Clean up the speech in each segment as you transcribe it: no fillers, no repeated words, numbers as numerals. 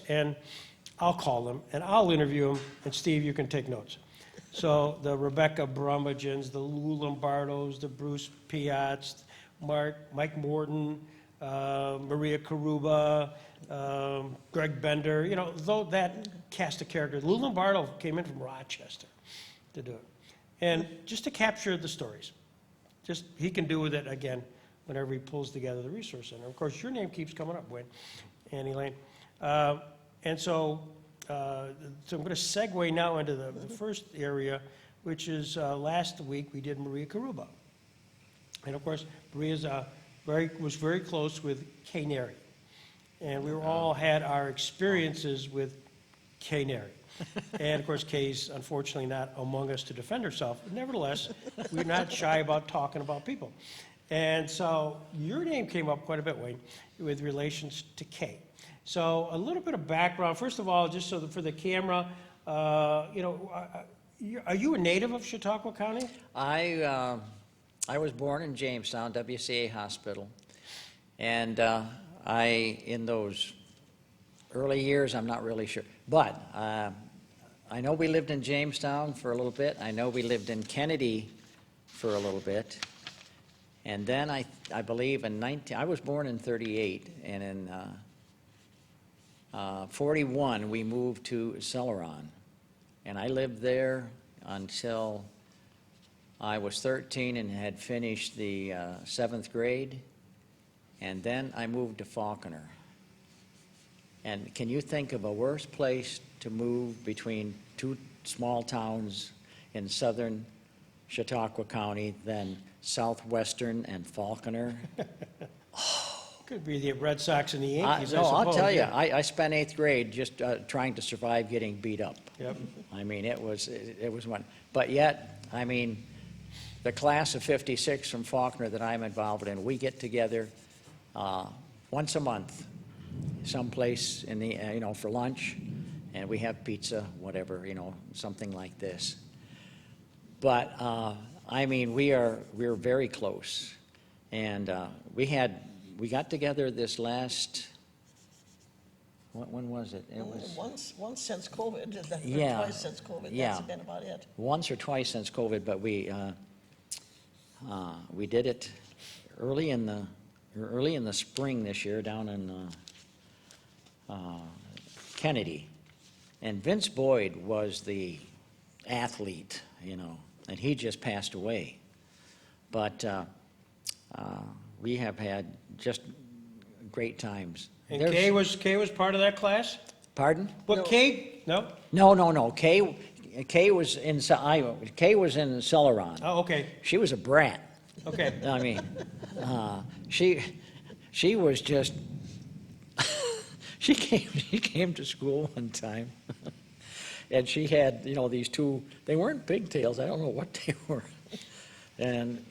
and I'll call them, and I'll interview them, and Steve, you can take notes. So the Rebecca Brummagens, the Lou Lombardos, the Bruce Piats, Mike Morton, Maria Karuba, Greg Bender, you know, though that cast of characters. Lou Lombardo came in from Rochester to do it. And just to capture the stories. Just, he can do with it, again, whenever he pulls together the Resource Center. Of course, your name keeps coming up, Wayne and Elaine. And so I'm going to segue now into the first area, which is last week we did Maria Karuba. And of course, Maria's was very close with Kay Neri. And we all had our experiences with Kay Neri. And of course, Kay's unfortunately not among us to defend herself. But nevertheless, we're not shy about talking about people. And so your name came up quite a bit, Wayne, with relations to Kay. So a little bit of background. First of all, just so that for the camera, you know, are you a native of Chautauqua County? I was born in Jamestown, WCA Hospital, and in those early years, I'm not really sure, but I know we lived in Jamestown for a little bit. I know we lived in Kennedy for a little bit, and then I believe I was born in 38, and in 41 we moved to Celeron, and I lived there until I was 13 and had finished the 7th grade, and then I moved to Falconer. And can you think of a worse place to move between two small towns in southern Chautauqua County than southwestern and Falconer? Could be the Red Sox and the Yankees, I No, suppose. I'll tell you, Yeah. I spent 8th grade just trying to survive getting beat up. Yep. I mean, it was one. But yet, I mean, the class of 56 from Faulkner that I'm involved in, we get together once a month, someplace in the, you know, for lunch, and we have pizza, whatever, you know, something like this. But I mean, we're very close, and we got together this last. When was it? It was once since COVID. Yeah, Twice since COVID. yeah. That's been about it. Once or twice since COVID, but we did it early in the spring this year down in Kennedy, and Vince Boyd was the athlete, you know, and he just passed away. But we have had just great times. And Kay was part of that class? Pardon? But Kay, no? No. Kay was in Kay was in Celeron. Oh, okay. She was a brat. Okay. I mean, she was just she came to school one time, and she had, you know, these two. They weren't pigtails. I don't know what they were, and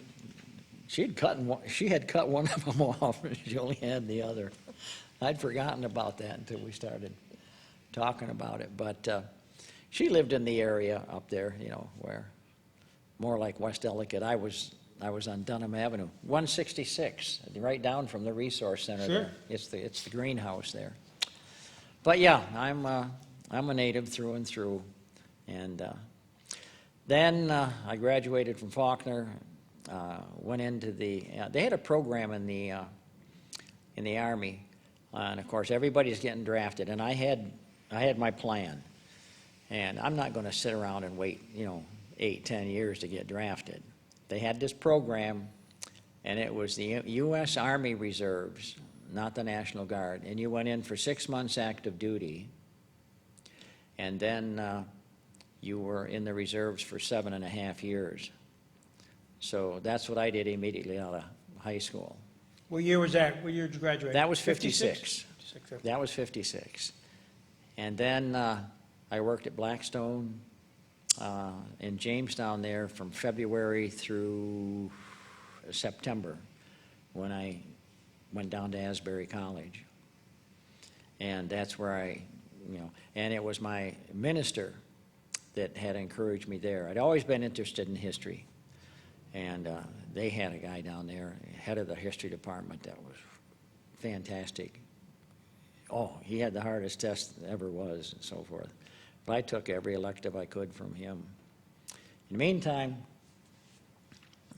she had cut one of them off, and she only had the other. I'd forgotten about that until we started talking about it. But she lived in the area up there, you know, where more like West Ellicott. I was on Dunham Avenue, 166, right down from the Resource Center. Sure. There. It's the greenhouse there. But yeah, I'm a native through and through, and then I graduated from Faulkner. Went into the. They had a program in the Army, and of course everybody's getting drafted, and I had my plan, and I'm not going to sit around and wait, you know, 8-10 years to get drafted. They had this program, and it was the U.S. Army Reserves, not the National Guard, and you went in for 6 months active duty, and then you were in the reserves for 7.5 years. So that's what I did immediately out of high school. What year was that? What year did you graduate? That was 56. 56. That was 56. And then I worked at Blackstone in Jamestown there from February through September, when I went down to Asbury College. And that's where and it was my minister that had encouraged me there. I'd always been interested in history. And they had a guy down there, head of the history department, that was fantastic. oh, he had the hardest test that ever was and so forth. But I took every elective I could from him. In the meantime,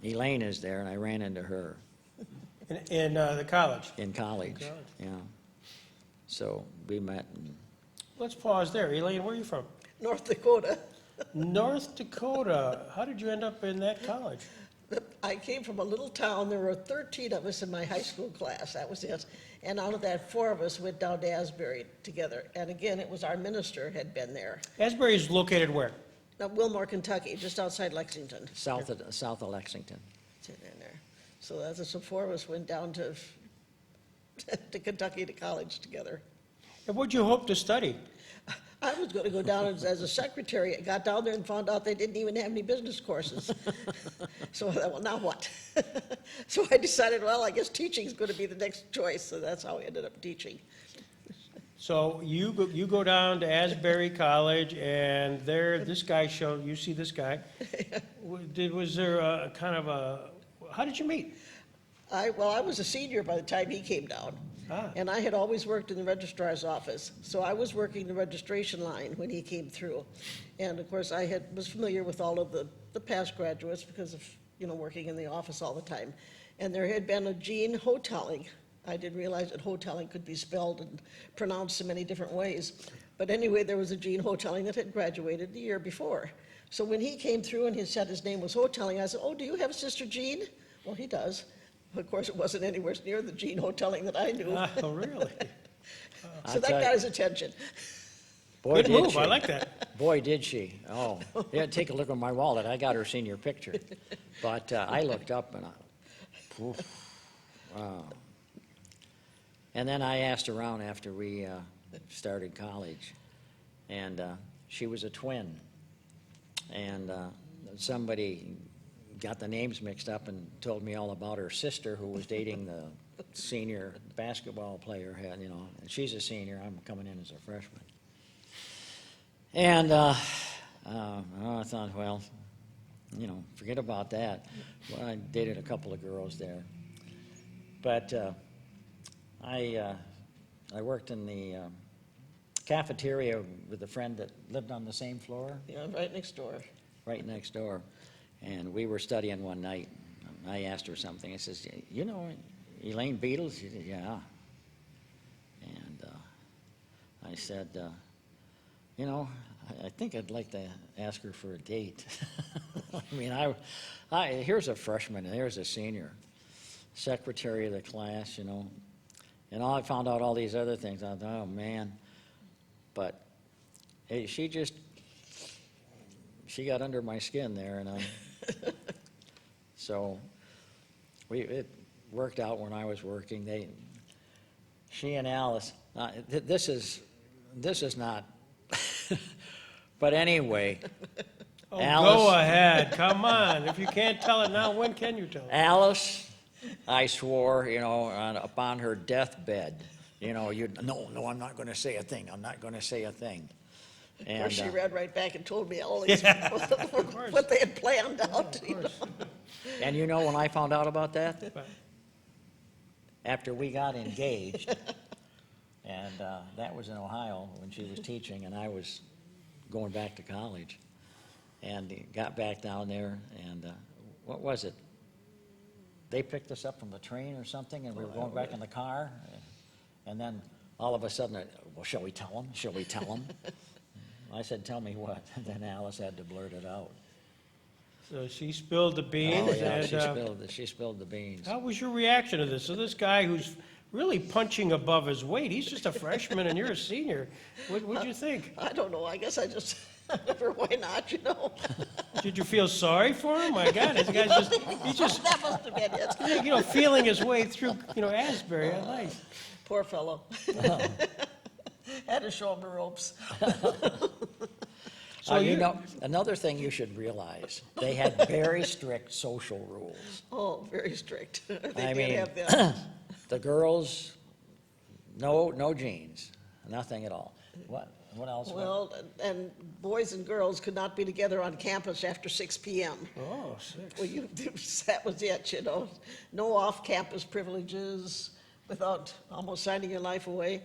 Elaine is there, and I ran into her In the college. in college. college. Yeah. So we met. And Let's pause there. Elaine, where are you from? North Dakota. North Dakota. How did you end up in that college? I came from a little town. There were 13 of us in my high school class. That was it. And out of that, 4 of us went down to Asbury together. And again, it was our minister had been there. Asbury is located where? Now, Wilmore, Kentucky, just outside Lexington. south of Lexington. It's in there. So that's so 4 of us went down to to Kentucky to college together. And what'd you hope to study? I was going to go down as a secretary. I got down there and found out they didn't even have any business courses. So I thought, well, now what? So I decided, well, I guess teaching is going to be the next choice. So that's how I ended up teaching. So you go down to Asbury College, and there, this guy showed, you see this guy. Was there a kind of a, how did you meet? I was a senior by the time he came down. Ah. And I had always worked in the registrar's office. So I was working the registration line when he came through. And of course, was familiar with all of the past graduates because of, working in the office all the time. And there had been a Gene Hotelling. I didn't realize that Hotelling could be spelled and pronounced in many different ways. But anyway, there was a Gene Hotelling that had graduated the year before. So when he came through and he said his name was Hotelling, I said, oh, do you have a sister Jean? Well, he does. Of course, it wasn't anywhere near the Gene Hotelling that I knew. Oh, really? So that got his attention. Boy, Good did move, she. I like that. Boy, did she. Oh, yeah, take a look at my wallet. I got her senior picture. But I looked up and wow. And then I asked around after we started college, and she was a twin. And somebody got the names mixed up and told me all about her sister who was dating the senior basketball player, and she's a senior. I'm coming in as a freshman. And I thought, well, forget about that. Well, I dated a couple of girls there. But I worked in the cafeteria with a friend that lived on the same floor, Yeah, right next door. right next door. And we were studying one night. I asked her something. I says, you know Elaine Beadle? She said, yeah. And I said, I think I'd like to ask her for a date. I mean, here's a freshman and here's a senior, secretary of the class, And I found out all these other things. I thought, oh, man. But hey, she got under my skin there, and so it worked out when I was working. She and Alice. This is not. But anyway, Oh, Alice, go ahead, come on. If you can't tell it now, when can you tell it? Alice, I swore, upon her deathbed, no, I'm not going to say a thing. I'm not going to say a thing. Of And course, she read right back and told me all these, course. what they had planned out. and when I found out about that? After we got engaged, and that was in Ohio when she was teaching, and I was going back to college, and got back down there, and what was it? They picked us up from the train or something, and we were going back in the car, and then all of a sudden, well, shall we tell them? Shall we tell them? I said, tell me what? And then Alice had to blurt it out. So she spilled the beans. Oh, yeah, and, she spilled the beans. how was your reaction to this? So this guy who's really punching above his weight, he's just a freshman and you're a senior. What'd you think? I don't know. I guess I just, why not, Did you feel sorry for him? My God, this guy's he's just, That must have been it. feeling his way through, Asbury. Nice. Poor fellow. Had to show him the ropes. So another thing you should realize, they had very strict social rules. Oh, very strict. They I did mean, have that. the girls, no jeans, nothing at all. What else? Well, and boys and girls could not be together on campus after 6 p.m. Oh, 6. Well, that was it, No off-campus privileges, without almost signing your life away.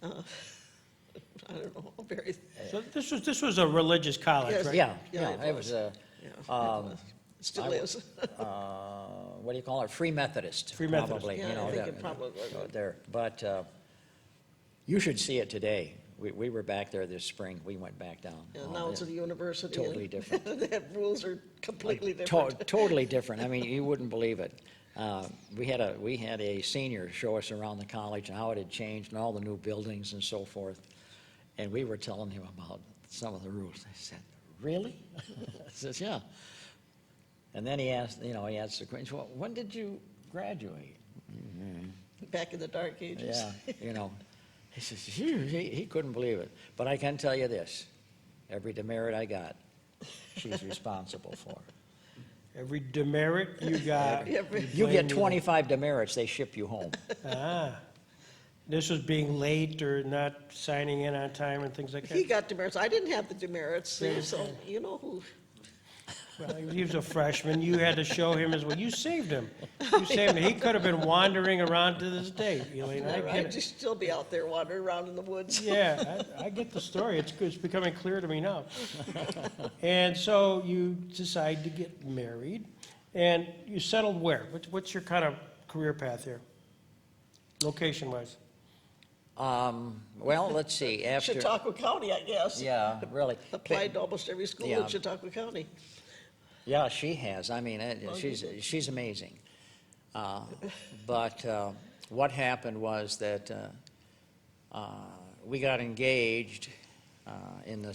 I don't know, very, So this was a religious college, Yes. right? Yeah, Yeah, yeah, it it was a, yeah, it was. Still I- is. what do you call it, Free Methodist? Free Methodist. Probably, Yeah, you know. I think that- it probably was. There, but you should see it today. We were back there this spring, we went back down. And Oh, now it's that- a university. Totally and different. The rules are completely To- different. Totally different. I mean, you wouldn't believe it. We had a senior show us around the college and how it had changed and all the new buildings and so forth. And we were telling him about some of the rules. I said, really? I says, yeah. And then he asked the question, well, when did you graduate? Back in the dark ages. Yeah, you know. He says, he couldn't believe it. But I can tell you this, every demerit I got, she's responsible for. Every demerit you got. Every- You blame get 25 demerits, they ship you home. Ah, this was being late or not signing in on time and things like He that? got demerits. I didn't have the demerits, so you know who. Well, he was a freshman, you had to show him as well, you saved him. You saved him, he could have been wandering around to this day, Elaine, I I'd get it. just still be out there wandering around in the woods. Yeah, I get the story, it's becoming clear to me now. And so you decide to get married, and you settled where? What's your kind of career path here, location-wise? Well, let's see, after, Chautauqua County, I guess. yeah, really. Applied to almost every school Yeah. in Chautauqua County. Yeah, she has. I mean, Well, she's amazing. But what happened was that we got engaged in the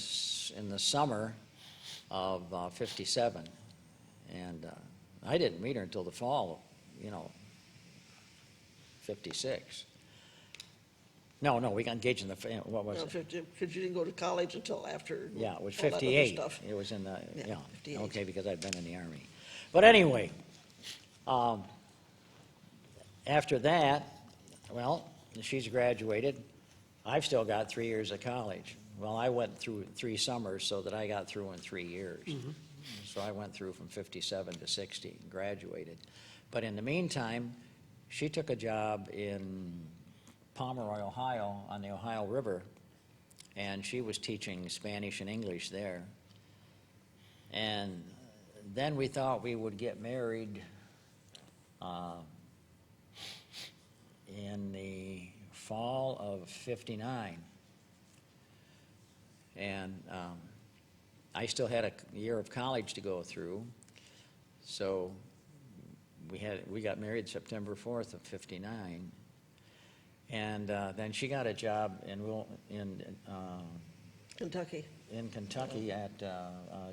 summer of '57, and I didn't meet her until the fall, '56. No, we got engaged in what was it? Because you didn't go to college until after. Yeah, it was all that other 58. stuff. It was in the, Yeah, yeah, 58. okay, because I'd been in the Army. But anyway, after that, well, she's graduated. I've still got 3 years of college. Well, I went through 3 summers so that I got through in 3 years. So I went through from '57 to '60 and graduated. But in the meantime, she took a job in Pomeroy, Ohio, on the Ohio River, and she was teaching Spanish and English there. And then we thought we would get married in the fall of '59. And I still had a year of college to go through, so we got married September 4th of '59. And then she got a job in Kentucky. Kentucky at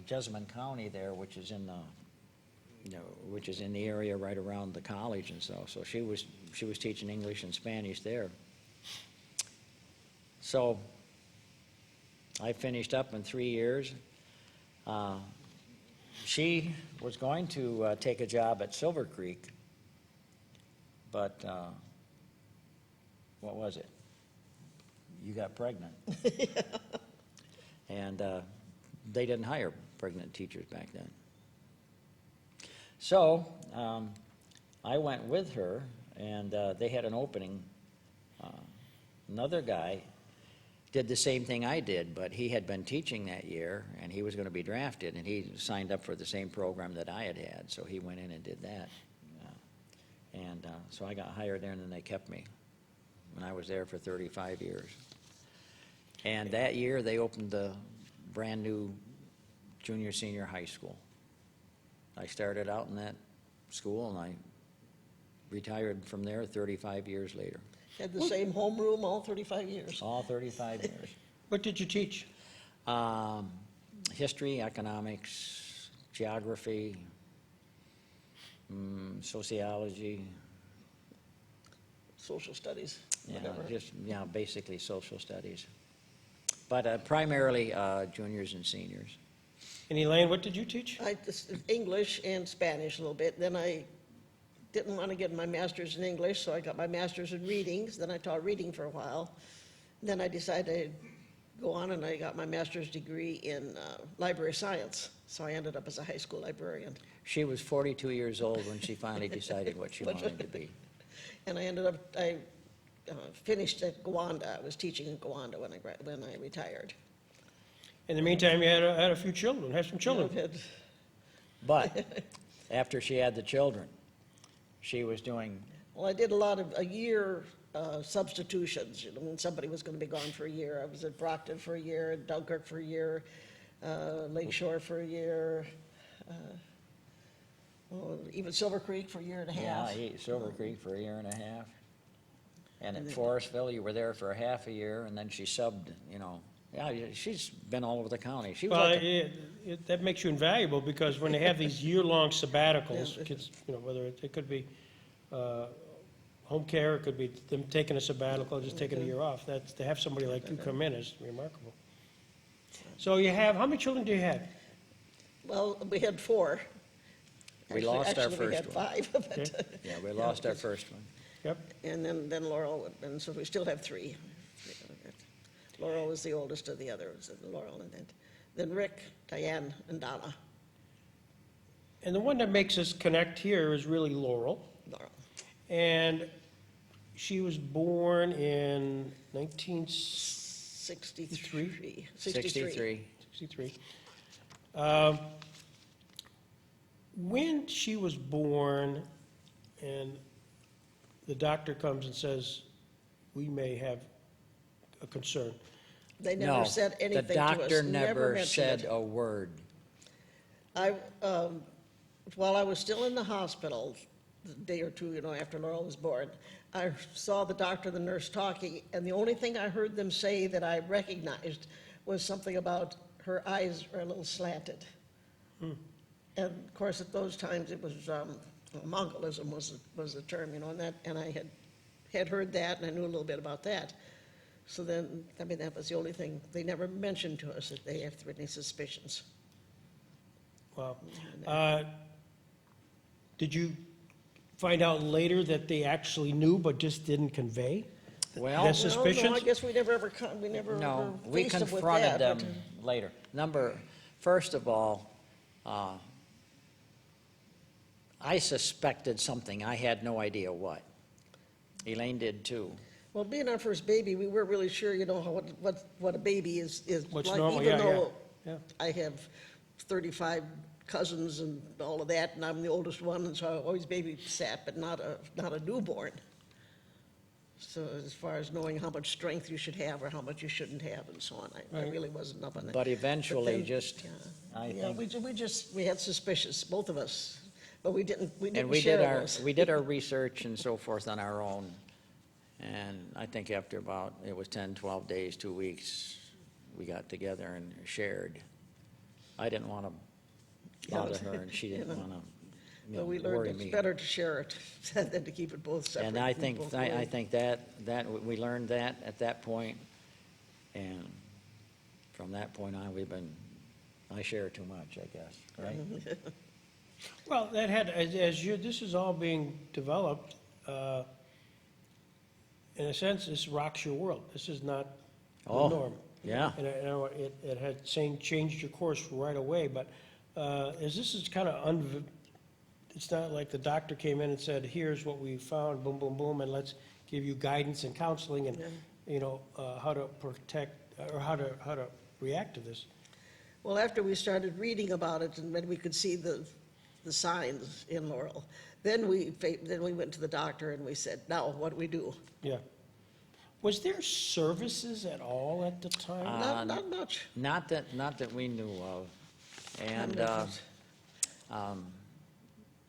Jessamine County there, which is in the area right around the college and so. So she was teaching English and Spanish there. So I finished up in 3 years. She was going to take a job at Silver Creek, but what was it? You got pregnant. And they didn't hire pregnant teachers back then. So I went with her, and they had an opening. Another guy did the same thing I did, but he had been teaching that year, and he was going to be drafted, and he signed up for the same program that I had, so he went in and did that. So I got hired there, and then they kept me. And I was there for 35 years. And that year, they opened the brand-new junior-senior high school. I started out in that school, and I retired from there 35 years later. Had the same homeroom all 35 years. All 35 years. What did you teach? History, economics, geography, sociology, Social studies, yeah, whatever. basically social studies. But primarily juniors and seniors. And Elaine, what did you teach? I just English and Spanish a little bit. Then I didn't want to get my master's in English, so I got my master's in readings. Then I taught reading for a while. Then I decided to go on, and I got my master's degree in library science. So I ended up as a high school librarian. She was 42 years old when she finally decided what she wanted to be. And I finished at Gowanda. I was teaching in Gowanda when I retired. In the meantime, you had a few children, had some children. I've had- But after she had the children, she was doing, Well, I did a year substitutions, you know, when somebody was going to be gone for a year. I was at Brockton for a year, at Dunkirk for a year, Lake Shore for a year, even Silver Creek for a year and a half. Silver Creek for a year and a half. And at Forestville, you were there for a half a year, and then she subbed, you know. Yeah, she's been all over the county. She was Well, like, a- that makes you invaluable, because when they have these year-long sabbaticals, kids, you know, whether it could be home care, it could be them taking a sabbatical, just taking a year off, to have somebody like you come in is remarkable. So you have, how many children do you have? Well, we had 4. We lost our Actually, we had first one. 5, but, Okay. yeah, we lost our first one. Yep. and then Laurel, and so we still have 3. Laurel was the oldest of the others, Laurel, and then Rick, Diane, and Donna. And the one that makes us connect here is really Laurel. Laurel. And she was born in 1963. 63. 63. When she was born and the doctor comes and says, we may have a concern, They never No, said anything the to us. doctor never mentioned said it. a word. While I was still in the hospital, a day or two, you know, after Laurel was born, I saw the doctor and the nurse talking, and the only thing I heard them say that I recognized was something about her eyes are a little slanted. And of course, at those times, it was, Mongolism was the term, you know, and I had heard that, and I knew a little bit about that. So then, I mean, that was the only thing. They never mentioned to us that they had any suspicions. wow. Did you find out later that they actually knew but just didn't convey Well, their suspicions? No, I guess we never ever no, we faced them with confronted that, them later. First of all, I suspected something. I had no idea what. Elaine did too. Well, being our first baby, we weren't really sure, you know, what a baby is What's like, normal, even yeah, though yeah. I have 35 cousins and all of that, and I'm the oldest one, and so I always babysat, but not a newborn. So as far as knowing how much strength you should have or how much you shouldn't have and so on, I Right. really wasn't up on it. But eventually, then, just, yeah. I Yeah, think, we had suspicious, both of us, but we didn't and we share did our, those. we did our research and so forth on our own. And I think after about, it was 10, 12 days, 2 weeks, we got together and shared. I didn't want to bother her, and she didn't want to, But we learned worry it's me. better to share it than to keep it both separate. And I think, both I worry. think that, we learned that at that point, and from that point on, I share too much, I guess, right? Well, that had, this is all being developed, in a sense, this rocks your world. This is not the Oh, norm. yeah. And it had changed your course right away, but this is kind of, it's not like the doctor came in and said, here's what we found, boom, boom, boom, and let's give you guidance and counseling and, you know, how to protect, or how to react to this. Well, after we started reading about it and when we could see the signs in Laurel, then we went to the doctor and we said, now, what do we do? Yeah. Was there services at all at the time? Not much. Not that we knew of. And, Not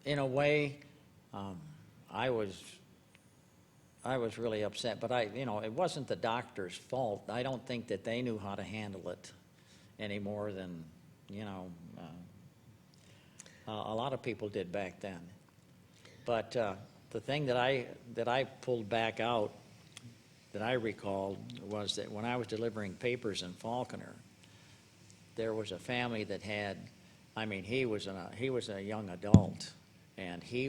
in a way, I was really upset, but it wasn't the doctor's fault. I don't think that they knew how to handle it any more than, a lot of people did back then. But the thing that I pulled back out, that I recalled, was that when I was delivering papers in Falconer, there was a family that had, he was a young adult, and he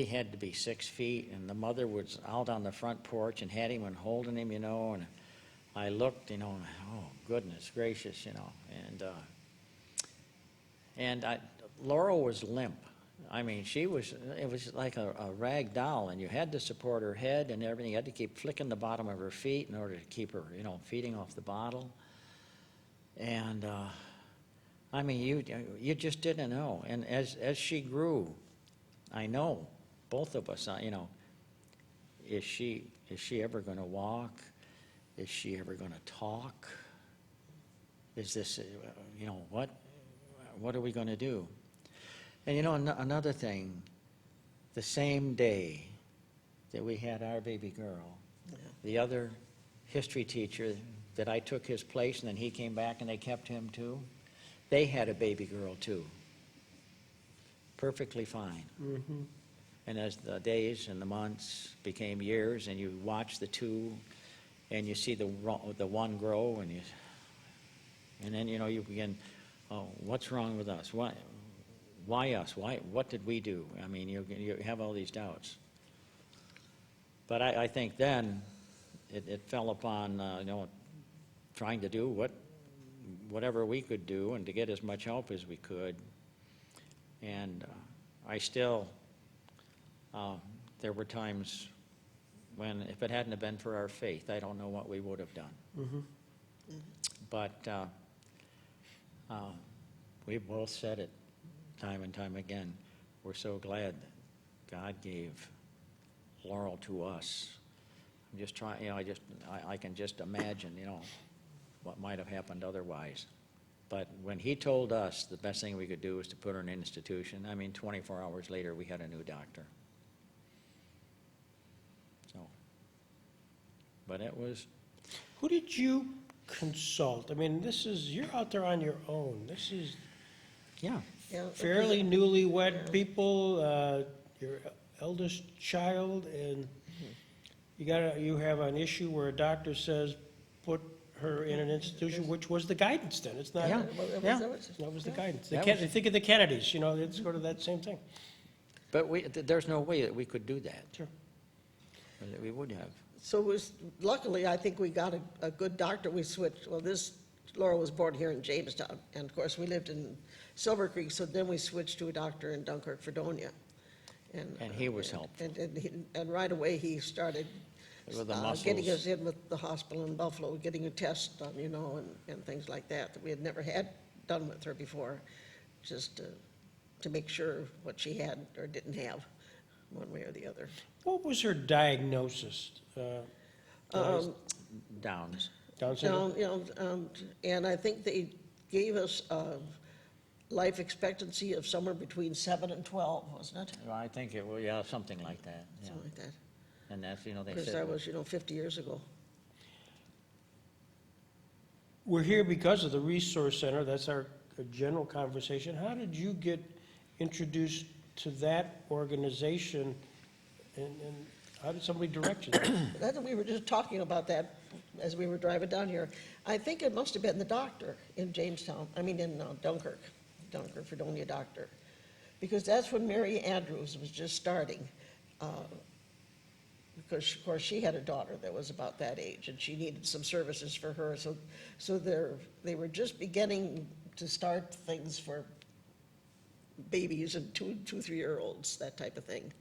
had to be 6 feet, and the mother was out on the front porch and had him and holding him, and I looked, and, oh, goodness gracious, and Laurel was limp. I mean, it was like a rag doll, and you had to support her head and everything. You had to keep flicking the bottom of her feet in order to keep her, feeding off the bottle. And, I mean, you just didn't know. And as she grew, I know, both of us, is she ever going to walk? Is she ever going to talk? Is this, what are we going to do? And another thing, the same day that we had our baby girl, the other history teacher that I took his place, and then he came back and they kept him too, they had a baby girl too. Perfectly fine. Mm-hmm. And as the days and the months became years, and you watch the two, and you see the one grow, and then you begin, oh, what's wrong with us? Why us? What did we do? I mean, you have all these doubts. But I think then it fell upon trying to do whatever we could do and to get as much help as we could. And I still, there were times when, if it hadn't have been for our faith, I don't know what we would have done. Mm-hmm. But we both said it time and time again. We're so glad God gave Laurel to us. I'm just trying, I can just imagine, what might have happened otherwise. But when he told us the best thing we could do was to put her in an institution, 24 hours later, we had a new doctor. So, but it was... Who did you consult? I mean, you're out there on your own. This is Yeah. fairly newlywed people, your eldest child, and you have an issue where a doctor says, put her in an institution, which was the guidance then. It's not, Yeah. that was the guidance. That I think of the Kennedys, it's sort of that same thing. But there's no way that we could do that. Sure. That we would have. So luckily, I think we got a good doctor. We switched, Laura was born here in Jamestown, and of course, we lived in Silver Creek, so then we switched to a doctor in Dunkirk, Fredonia. And he was helpful. And right away, he started With the muscles. getting us in with the hospital in Buffalo, getting a test done, and things like that we had never had done with her before, just to make sure what she had or didn't have, one way or the other. What was her diagnosis? Downs. Down syndrome? And I think they gave us a life expectancy of somewhere between 7 and 12, wasn't it? Well, I think it was, something like that. Yeah. Something like that. And that's, they Because said. that was, 50 years ago. We're here because of the Resource Center. That's our general conversation. How did you get introduced to that organization, and how did somebody direct you there? We were just talking about that as we were driving down here. I think it must have been the doctor in Jamestown, in Dunkirk, Fredonia doctor. Because that's when Mary Andrews was just starting. Because, of course, she had a daughter that was about that age, and she needed some services for her. So they were just beginning to start things for babies and 2-3-year-olds, that type of thing.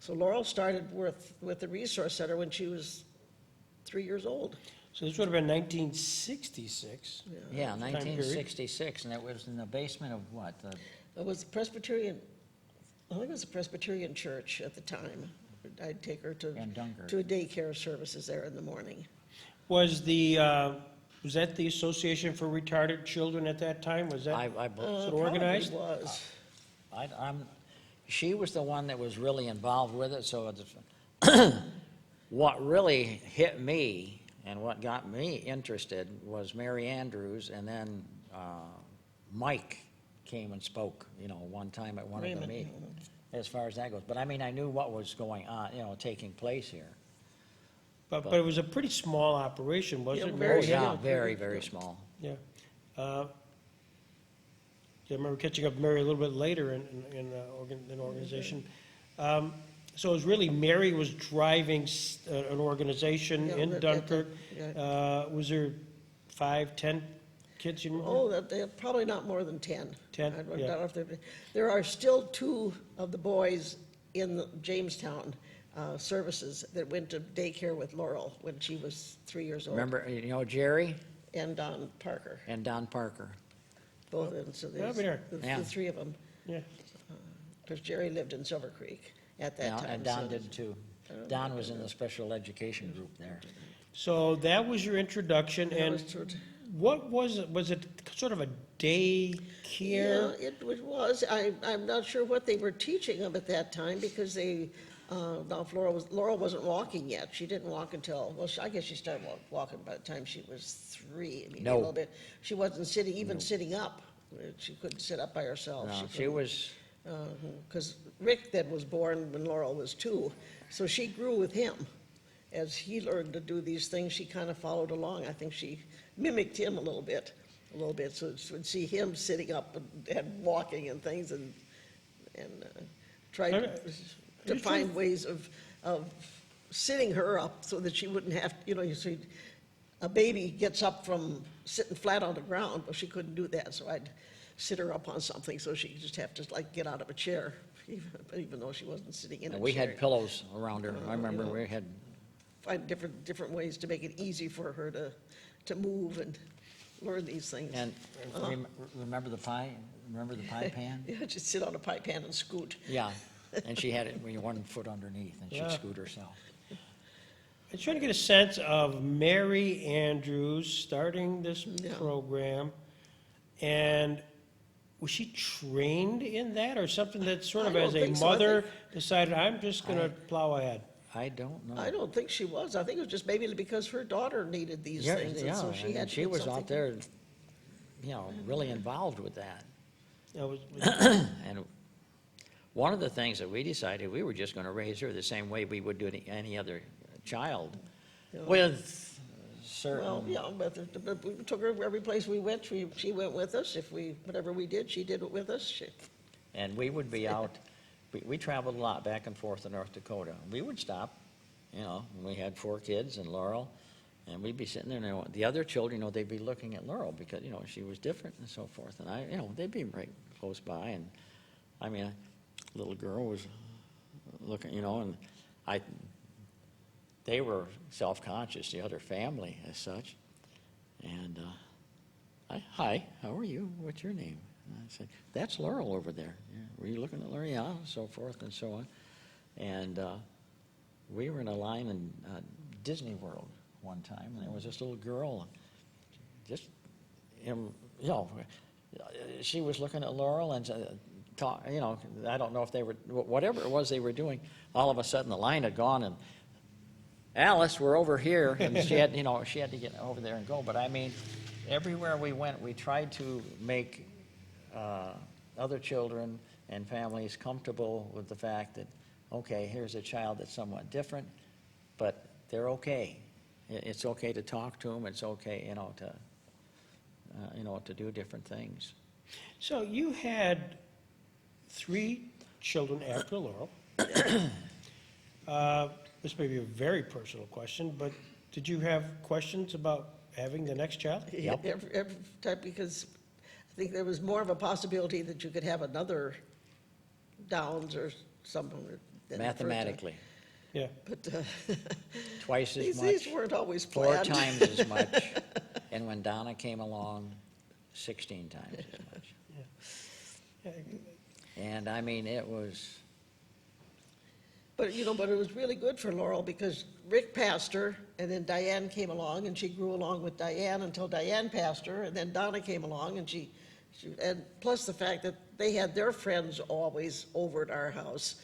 So Laurel started with the Resource Center when she was 3 years old. So this would have been 1966. Yeah, Time period. 1966, and it was in the basement of what? It was Presbyterian, I think it was a Presbyterian church at the time. I'd take her In Dunkirk. to a daycare services there in the morning. Was that the Association for Retarded Children at that time? Was that was it organized? Probably was. She was the one that was really involved with it, so what really hit me and what got me interested was Mary Andrews, and then Mike came and spoke, one time at one of the Raymond. meetings, as far as that goes. But I knew what was going on, taking place here. But it was a pretty small operation, wasn't Yeah, it? very Mary? small. Very, very small. Yeah. I remember catching up with Mary a little bit later in an organization. So it was really Mary was driving an organization Yeah, in at the- Dunkirk. yeah. Was there 5, 10 kids you remember? Oh, they're probably not more than 10. 10, I don't yeah. know if there are still 2 of the boys in the Jamestown services that went to daycare with Laurel when she was 3 years old. Remember, Jerry And Don Parker, and Don Parker? both of them. So Yeah, there's there. Yeah. the 3 of them. Yeah. Because Jerry lived in Silver Creek at that Yeah, time. and Don so- did too. Don was in the special education group there. So that was your introduction, That and was true. what was it? Was it sort of a Yeah, daycare? it was. I'm not sure what they were teaching them at that time because now if Laurel wasn't walking yet. She didn't walk until, well, I guess she started walking by the time she was 3, maybe a No. little bit. She wasn't sitting up. She couldn't sit up by herself. No, she was, Because Rick then was born when Laurel was 2, so she grew with him. As he learned to do these things, she kind of followed along. I think she mimicked him a little bit, so she would see him sitting up and walking and things, and tried to find ways of sitting her up so that she wouldn't have, you see, a baby gets up from sitting flat on the ground, but she couldn't do that, so I'd sit her up on something so she'd just have to like get out of a chair, even though she wasn't sitting in a chair. we had pillows around her. I remember we had, Find different ways to make it easy for her to move and learn these things. and remember the pie pan? Yeah, just sit on a pie pan and scoot. Yeah, and she had it, 1 foot underneath, and she'd Yeah. scoot herself. I'm trying to get a sense of Mary Andrews starting this Yeah. program, and was she trained in that, or something that sort of I don't as a think so. I mother decided, I'm just going to plow ahead? I don't know. I don't think she was. I think it was just maybe because her daughter needed these Yeah, things, and yeah, so she and had to she get was something. out there, really involved with that. That was- And one of the things that we decided, we were just going to raise her the same way we would do any other child, Yeah. with certain. Well, yeah, but we took her every place we went. She went with us. Whatever we did, she did it with us. And we would be out, we traveled a lot back and forth to North Dakota. We would stop, and we had 4 kids and Laurel, and we'd be sitting there, and the other children, they'd be looking at Laurel because, she was different and so forth. And they'd be right close by, and, a little girl was looking, and they were self-conscious, the other family as such. And, hi, how are you? What's your name? And I said, that's Laurel over there. Yeah. Were you looking at Laurel? Yeah, so forth and so on. And we were in a line in Disney World one time, and there was this little girl, just, she was looking at Laurel and I don't know if they were, whatever it was they were doing, all of a sudden the line had gone, and Alice, we're over here, and she had to get over there and go. But everywhere we went, we tried to make other children and families comfortable with the fact that, okay, here's a child that's somewhat different, but they're okay. It's okay to talk to them. It's okay, to do different things. So you had 3 children after Laurel. This may be a very personal question, but did you have questions about having the next child? Yep. Every time, because I think there was more of a possibility that you could have another Downs or something. than the first time. Mathematically, Yeah. But twice as these much, weren't always 4 planned. times as much, and when Donna came along, 16 times as much. And it was, But it was really good for Laurel because Rick passed her, and then Diane came along, and she grew along with Diane until Diane passed her, and then Donna came along, and and plus the fact that they had their friends always over at our house,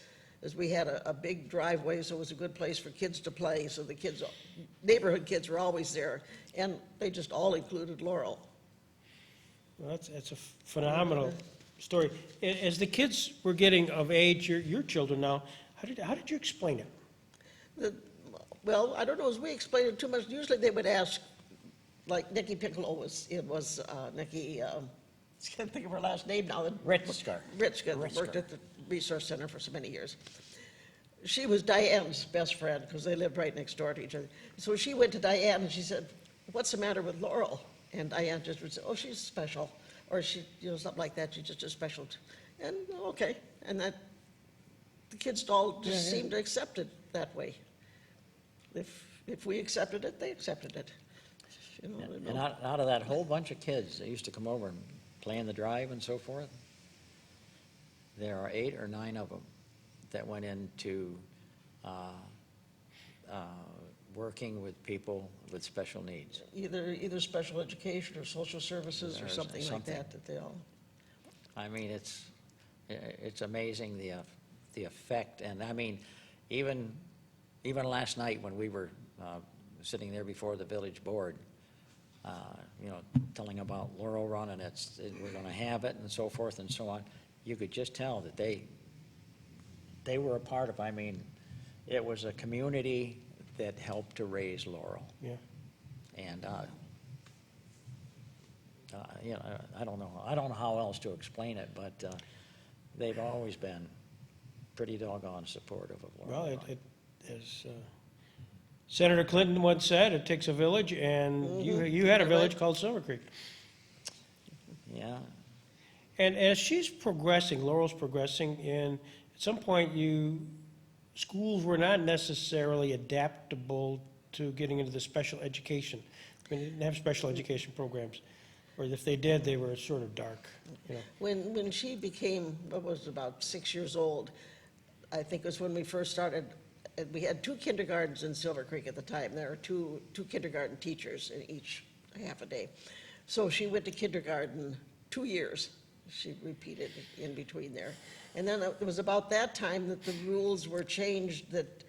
as we had a big driveway, so it was a good place for kids to play, so the neighborhood kids were always there, and they just all included Laurel. Well, that's a phenomenal story. As the kids were getting of age, your children now, how did you explain it? Well, I don't know, as we explained it too much, usually they would ask, like Nikki Piccolo Nikki, I can't think of her last name now. Ritzker. Ritzker, worked at the Resource Center for so many years. She was Diane's best friend, because they lived right next door to each other. So she went to Diane and she said, what's the matter with Laurel? And I just would say, oh, she's special, or she, something like that, she's just a special, and, okay, and that, the kids all just Yeah, yeah. seem to accept it that way. If we accepted it, they accepted it. And out of that whole bunch of kids that used to come over and play in the drive and so forth, there are 8 or 9 of them that went into working with people with special needs. Either special education or social services or Or something like something. that they all, I mean, it's amazing the effect, and I mean, even last night when we were sitting there before the village board, telling about Laurel Run, and we're going to have it, and so forth and so on, you could just tell that they were a part of, I mean, it was a community that helped to raise Laurel. Yeah. And, I don't know how else to explain it, but they've always been pretty doggone supportive of Well, Laurel. as Senator Clinton once said, it takes a village, and you had a village called Silver Creek. Yeah, And as she's progressing, Laurel's progressing, and at some point schools were not necessarily adaptable to getting into the special education. They didn't have special education programs, or if they did, they were sort of dark, when she became, what was it, about 6 years old, I think was when we first started, and we had 2 kindergartens in Silver Creek at the time. There were two kindergarten teachers in each half a day. So she went to kindergarten 2 years. She repeated in between there. And then it was about that time that the rules were changed, that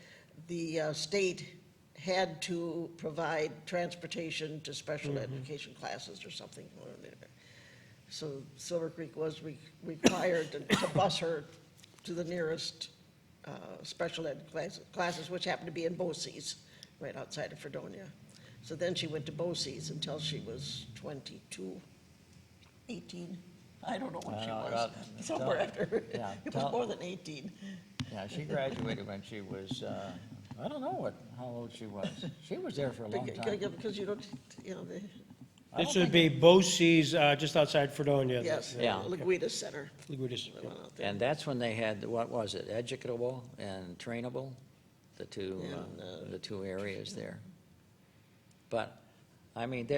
the state had to provide transportation to special education classes or something. So Silver Creek was required to bus her to the nearest special ed classes, which happened to be in Boces, right outside of Fredonia. So then she went to Boces until she was 22, 18. I don't know when she was. Somewhere after. yeah, It was more than 18. yeah, she graduated when she was, I don't know how old she was. She was there for a long time. Because you don't, they, This would be Boces, just outside Fredonia. yes, Yeah. Laguita Center. Liguritas, They went out there. And that's when they had, what was it, educable and trainable, the two areas there. But, I mean,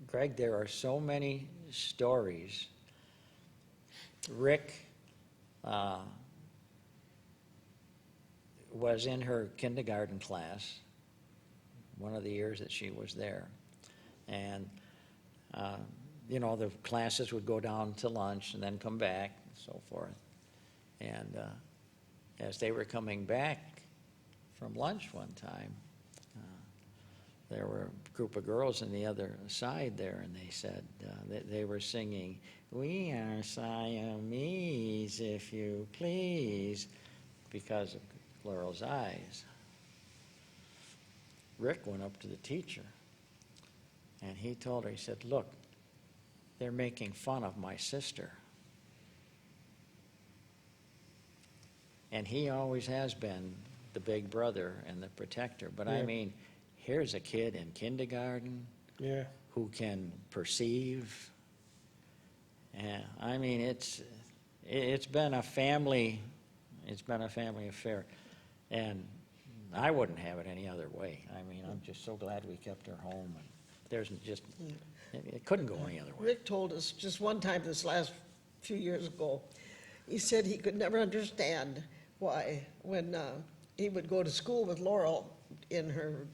Greg, there are so many stories. Rick was in her kindergarten class, one of the years that she was there. And, the classes would go down to lunch and then come back and so forth. And as they were coming back from lunch one time, there were a group of girls on the other side there, and they said, they were singing, "We are Siamese, if you please," because of Laurel's eyes. Rick went up to the teacher, and he told her, he said, "Look, they're making fun of my sister." And he always has been the big brother and the protector. But I Yeah. mean, here's a kid in kindergarten Yeah. who can perceive. And I mean, it's been a family affair, and I wouldn't have it any other way. I mean, I'm just so glad we kept her home, and it couldn't go any other way. Rick told us just one time this last few years ago, he said he could never understand why, when he would go to school with Laurel in her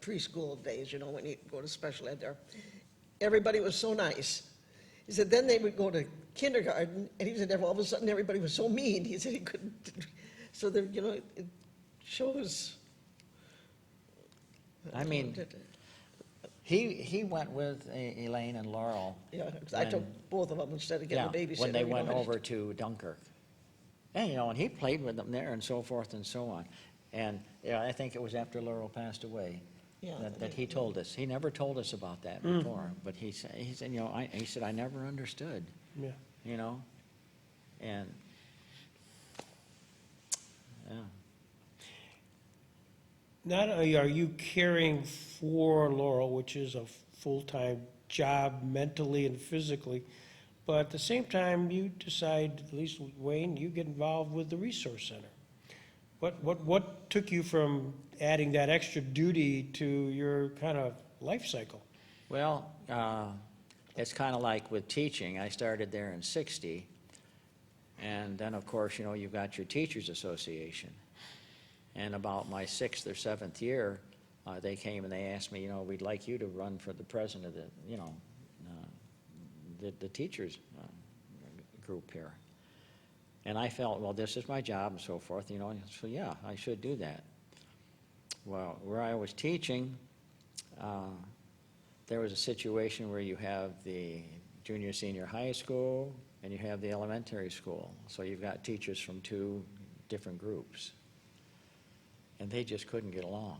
preschool days, when he'd go to special ed there, everybody was so nice. He said then they would go to kindergarten, and he said all of a sudden everybody was so mean. He said he couldn't, so there, it shows. I mean, he went with Elaine and Laurel. Yeah, 'cause I took both of them instead of getting a babysitter. When they went over to Dunkirk. And, and he played with them there and so forth and so on. And, I think it was after Laurel passed away Yeah. that he told us. He never told us about that before, but he said, he said, I never understood, Yeah. and, yeah. Not only are you caring for Laurel, which is a full-time job mentally and physically, but at the same time, you decide, at least Wayne, you get involved with the Resource Center. What took you from adding that extra duty to your kind of life cycle? Well, it's kind of like with teaching. I started there in '60, and then, of course, you've got your Teachers Association. And about my 6th or 7th year, they came and they asked me, we'd like you to run for the president of the teachers group here. And I felt, well, this is my job and so forth, so yeah, I should do that. Well, where I was teaching, there was a situation where you have the junior, senior high school, and you have the elementary school. So you've got teachers from 2 different groups. And they just couldn't get along.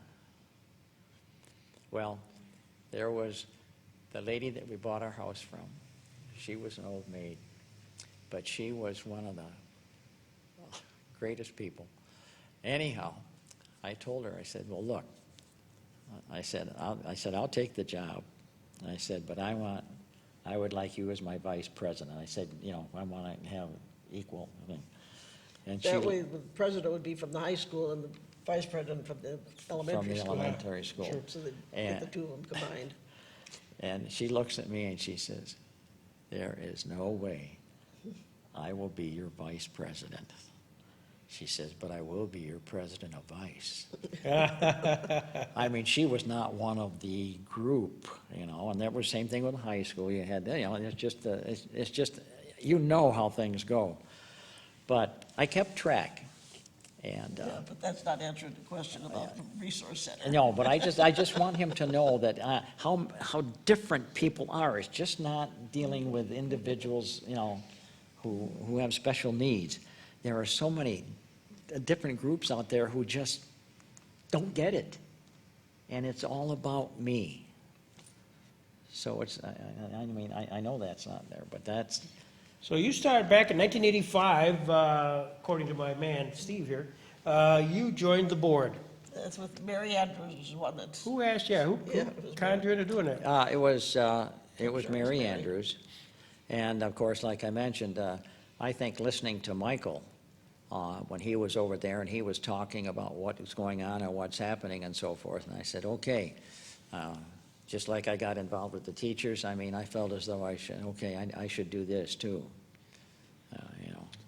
Well, there was the lady that we bought our house from. She was an old maid, but she was one of the greatest people. Anyhow, I told her, I said, well, look, I said, I'll take the job. I said, but I would like you as my vice president. I said, I want to have equal thing. And That way, the president would be from the high school and the vice president from the elementary school. From the elementary school. Sure. So they get the 2 of them combined. And she looks at me and she says, there is no way I will be your vice president. She says, but I will be your president of vice. I mean, she was not one of the group, and that was the same thing with high school. You had, it's just, how things go. But I kept track. And, Yeah, but that's not answering the question about the resource center. no, but I just want him to know that how different people are. It's just not dealing with individuals, who have special needs. There are so many different groups out there who just don't get it, and it's all about me. So it's, I know that's not there, but that's. So you started back in 1985, according to my man Steve here. You joined the board. That's with Mary Andrews was one that's. Who asked? Yeah, who Yeah, it was conned you into doing that? It was Mary. Mary Andrews, and of course, like I mentioned, I think listening to Michael when he was over there and he was talking about what was going on and what's happening and so forth, and I said, okay, just like I got involved with the teachers, I felt as though I should do this too,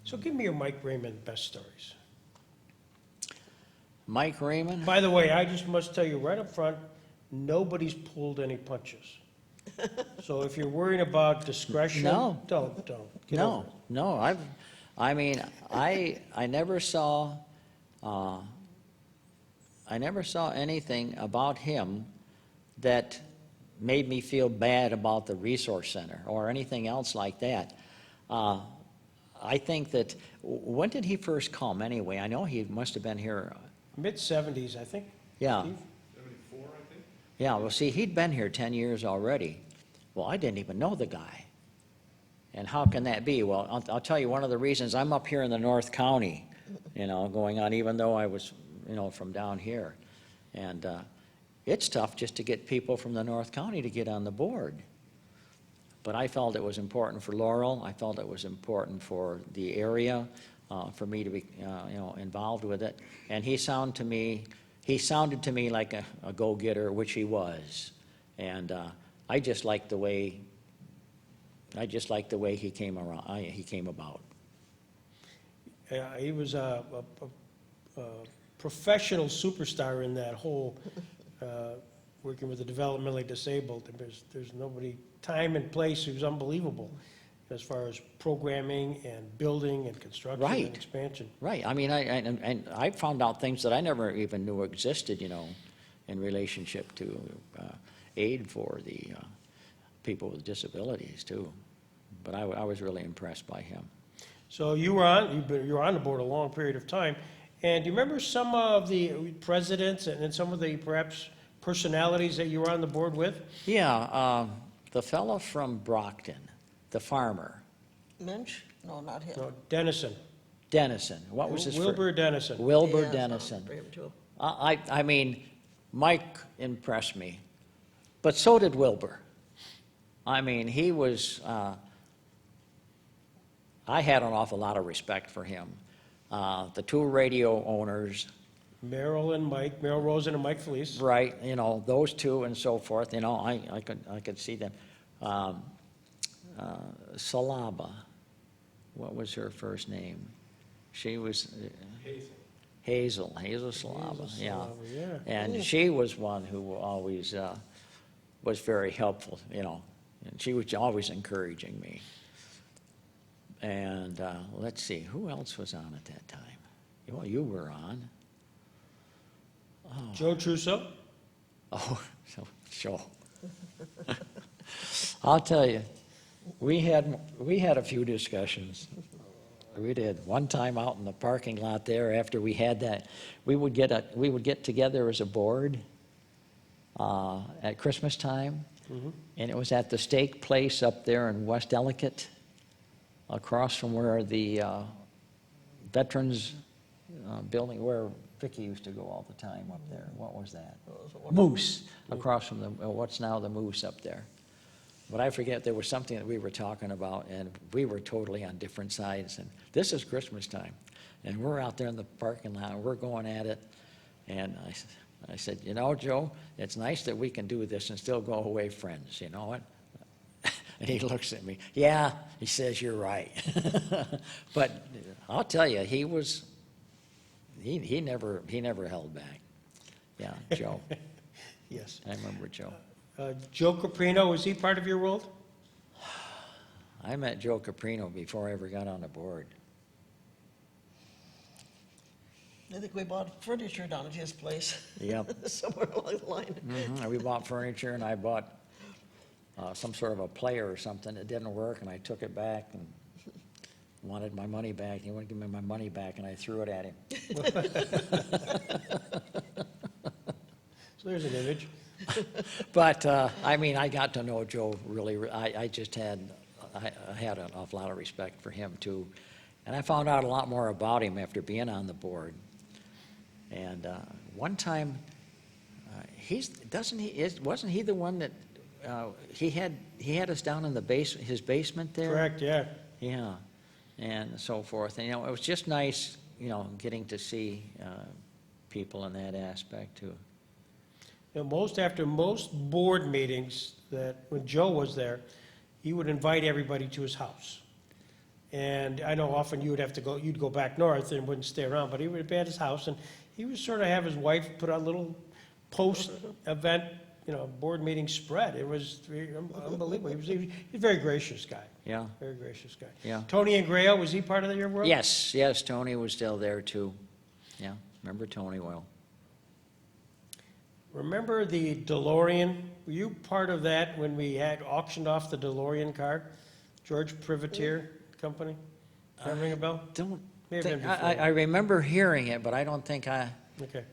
So give me your Mike Raymond best stories. Mike Raymond? By the way, I just must tell you right up front, nobody's pulled any punches. So if you're worrying about discretion, No. don't. Get over it. No, I never saw anything about him that made me feel bad about the Resource Center or anything else like that. I think that, when did he first come anyway? I know he must have been here. Mid-'70s, I think. Yeah. Steve? 74, I think. Yeah, well, see, he'd been here 10 years already. Well, I didn't even know the guy. And how can that be? Well, I'll tell you one of the reasons. I'm up here in the North County, going on, even though I was, from down here. And it's tough just to get people from the North County to get on the board. But I felt it was important for Laurel. I felt it was important for the area, for me to be, involved with it. And he sounded to me like a go-getter, which he was. And I just liked the way he came around. He came about. He was a professional superstar in that whole working with the developmentally disabled. There's nobody, time and place, he was unbelievable as far as programming and building and construction Right. and expansion. Right. I found out things that I never even knew existed, in relationship to aid for the people with disabilities too. But I was really impressed by him. So you were on the board a long period of time. And do you remember some of the presidents and some of the perhaps personalities that you were on the board with? Yeah, the fellow from Brockton, the farmer, Mensch? No, not him. No, Dennison. Dennison. What was his Wilbur first? Dennison. Wilbur Yeah, Dennison. for him too. I mean, Mike impressed me, but so did Wilbur. I mean, he was, I had an awful lot of respect for him. The two radio owners, Merrill Rosen and Mike Felice. right, you know, those two and so forth, you know, I could see them. Salaba, what was her first name? She was Hazel Salaba, Hazel yeah. Salaba, yeah. And she was one who always was very helpful, you know, and she was always encouraging me. And let's see, who else was on at that time? Well, you were on. Joe Trusso. Oh, so. I'll tell you, we had a few discussions. We did. One time out in the parking lot there, after we had that, we would get together as a board at Christmas time, and it was at the steak place up there in West Ellicott, across from where the Veterans building, where Vicky used to go all the time up there. What was that? Moose, across from the what's now the Moose up there. But I forget, there was something that we were talking about, and we were totally on different sides. And this is Christmas time, and we're out there in the parking lot, and we're going at it. And I said, you know, Joe, it's nice that we can do this and still go away friends, you know what? And he looks at me. Yeah, he says, you're right. But I'll tell you, he never held back. Yeah, Joe. Yes. I remember Joe. Joe Caprino, was he part of your world? I met Joe Caprino before I ever got on the board. I think we bought furniture down at his place, Yep. somewhere along the line. We bought furniture, and I bought some sort of a player or something. It didn't work, and I took it back and wanted my money back. He wouldn't give me my money back, and I threw it at him. So there's an image. But, I mean, I got to know Joe really, I just had, I had an awful lot of respect for him, too. And I found out a lot more about him after being on the board. And one time, wasn't he the one that, he had us down in his basement there? Correct, yeah. Yeah, and so forth. And, you know, it was just nice, you know, getting to see people in that aspect, too. You know, after most board meetings, that when Joe was there, he would invite everybody to his house. And I know often you'd go back north and wouldn't stay around, but he would be at his house, and he would sort of have his wife put out a little post-event, you know, board meeting spread. It was unbelievable. He was a very gracious guy. Yeah. Very gracious guy. Yeah. Tony Ingrao, was he part of your world? Yes, Tony was still there, too. Yeah, remember Tony well. Remember the DeLorean? Were you part of that when we had auctioned off the DeLorean car? George Privateer Company? Does that ring a bell? May have been before. I remember hearing it, but I don't think I... Okay.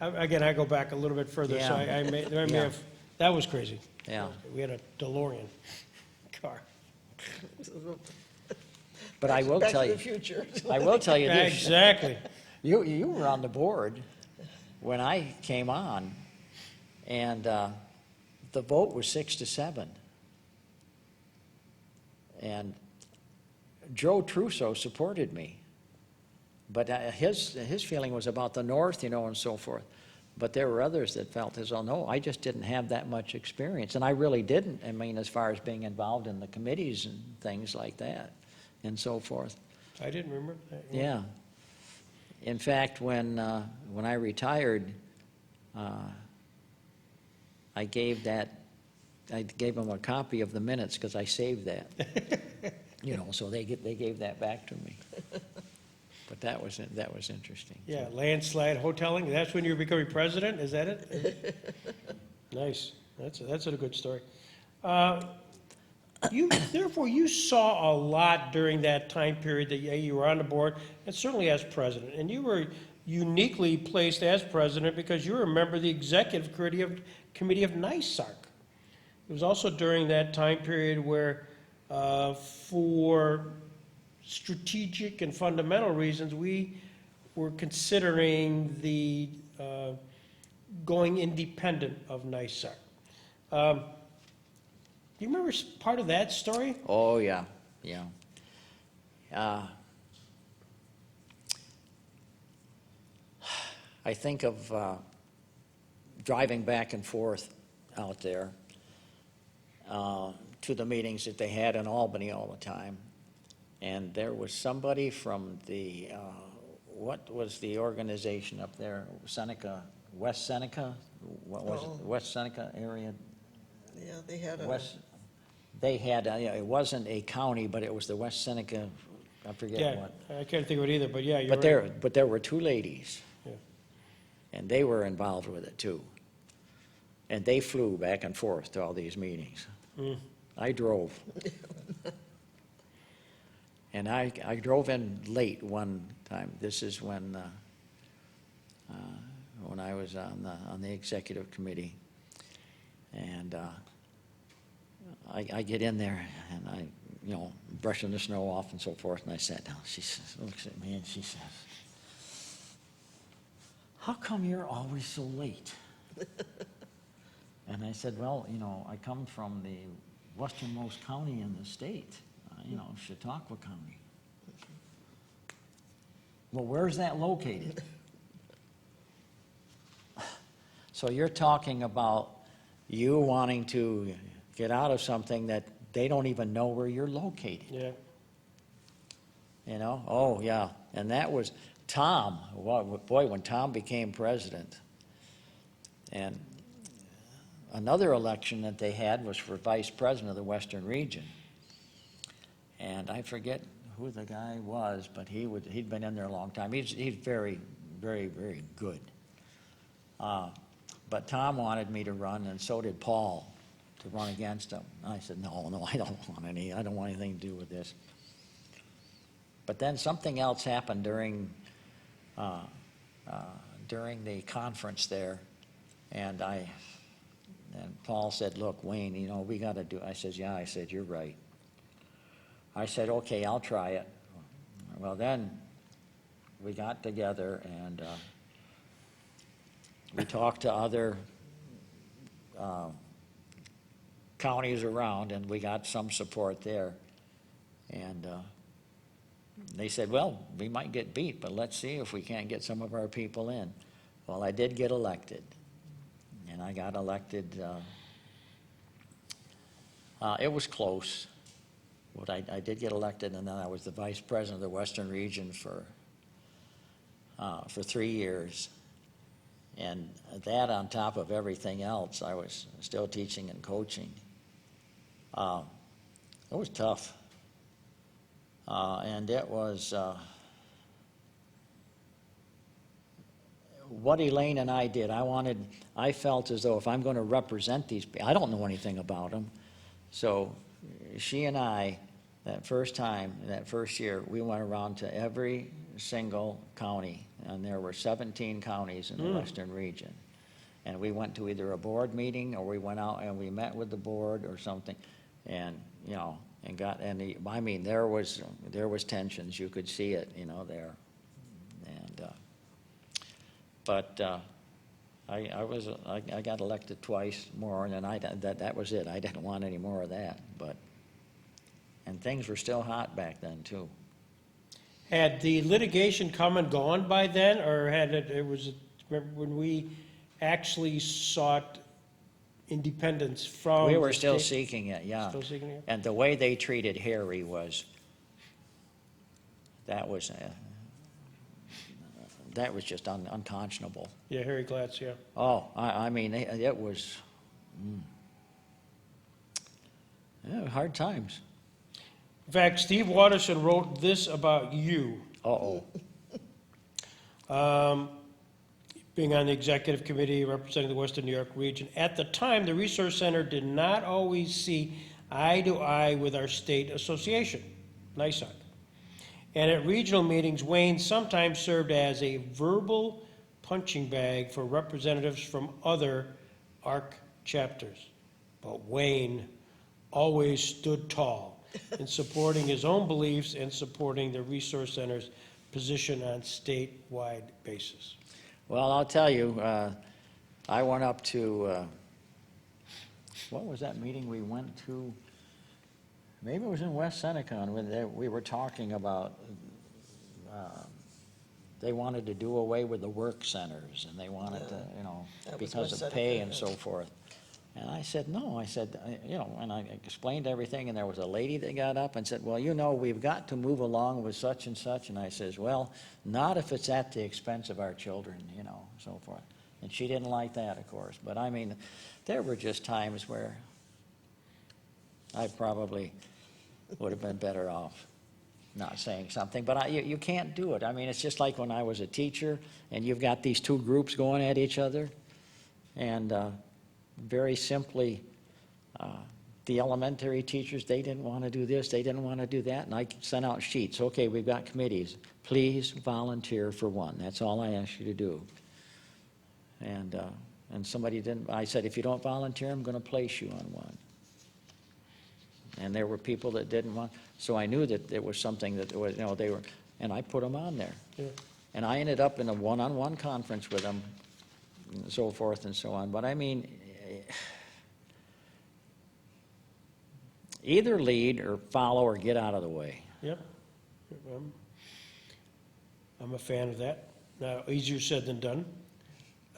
Again, I go back a little bit further, so Yeah. I may Yeah. have, that was crazy. Yeah. We had a DeLorean car. But I will Back tell to you, the future. I will tell you this. Exactly. You were on the board when I came on, and the vote was 6-7. And Joe Trusso supported me. But his feeling was about the North, you know, and so forth. But there were others that felt as though, no, I just didn't have that much experience. And I really didn't, I mean, as far as being involved in the committees and things like that, and so forth. I didn't remember that. Yeah. In fact, when I retired, I gave them a copy of the minutes because I saved that. You know, so they gave that back to me. But that was interesting. Yeah, landslide hoteling, that's when you're becoming president, is that it? Nice, that's a good story. Therefore, you saw a lot during that time period that you were on the board, and certainly as president. And you were uniquely placed as president because you were a member of the executive committee of NYSARC. It was also during that time period where, for strategic and fundamental reasons, we were considering the going independent of NYSAR. Do you remember part of that story? Oh, yeah, yeah. I think of driving back and forth out there to the meetings that they had in Albany all the time. And there was somebody from the, what was the organization up there? Seneca, West Seneca? What was it? West Seneca area? Yeah, they had a, West, they had, it wasn't a county, but it was the West Seneca, I forget Yeah, what. I can't think of it either, but yeah, you're But right. there were two ladies, Yeah. and they were involved with it too. And they flew back and forth to all these meetings. Mm. I drove. And I drove in late one time. This is when I was on the executive committee. And I get in there, and I, brushing the snow off and so forth, and I sat down. She says, looks at me, and she says, "How come you're always so late?" And I said, "Well, I come from the westernmost county in the state, Chautauqua County." "Well, where's that located?" So you're talking about you wanting to get out of something that they don't even know where you're located. Yeah. Oh, yeah. And that was Tom. Boy, when Tom became president, and another election that they had was for vice president of the Western region. And I forget who the guy was, but he'd been in there a long time. He's very, very, very good. But Tom wanted me to run, and so did Paul, to run against him. I said, no, I don't want anything to do with this. But then something else happened during the conference there, and Paul said, "Look, Wayne, we got to do." I said, "Yeah." I said, "You're right." I said, "Okay, I'll try it." Well, then we got together, and we talked to other counties around, and we got some support there. And they said, "Well, we might get beat, but let's see if we can't get some of our people in." Well, I did get elected, and I got elected. It was close, but I did get elected, and then I was the vice president of the Western region for 3 years. And that, on top of everything else, I was still teaching and coaching. It was tough. And it was what Elaine and I did. I felt as though if I'm going to represent these people, I don't know anything about them. So she and I, that first year, we went around to every single county, and there were 17 counties in the Western region. And we went to either a board meeting, or we went out and we met with the board or something, and there was tensions. You could see it, there. And but I got elected twice more, and that was it. I didn't want any more of that, and things were still hot back then too. Had the litigation come and gone by then, or remember when we actually sought independence from We were the still state? seeking it, yeah. Still seeking it? And the way they treated Harry that was just unconscionable. Yeah, Harry Glatz, yeah. Oh, it was hard times. In fact, Steve Waterson wrote this about you. Uh-oh. Being on the executive committee representing the Western New York region. At the time, the Resource Center did not always see eye to eye with our state association, NYSAC. And at regional meetings, Wayne sometimes served as a verbal punching bag for representatives from other ARC chapters. But Wayne always stood tall in supporting his own beliefs and supporting the Resource Center's position on statewide basis. Well, I'll tell you, I went up to, what was that meeting we went to? Maybe it was in West Seneca, when we were talking about, they wanted to do away with the work centers, and they wanted to, That was because West of pay Seneca, and yeah. so forth. And I said, no, I said, and I explained everything, and there was a lady that got up and said, well, we've got to move along with such and such, and I says, well, not if it's at the expense of our children, so forth. And she didn't like that, of course, but I mean, there were just times where I probably would have been better off not saying something, but you can't do it. I mean, it's just like when I was a teacher, and you've got these two groups going at each other, and very simply, the elementary teachers, they didn't want to do this, they didn't want to do that, and I sent out sheets. Okay, we've got committees. Please volunteer for one. That's all I ask you to do. And somebody didn't. I said, if you don't volunteer, I'm going to place you on one. And there were people that didn't want. So I knew that there was something that was, they were, and I put them on there. Yeah. And I ended up in a one-on-one conference with them, and so forth and so on. But I mean, either lead or follow or get out of the way. Yep. I'm a fan of that. Now, easier said than done.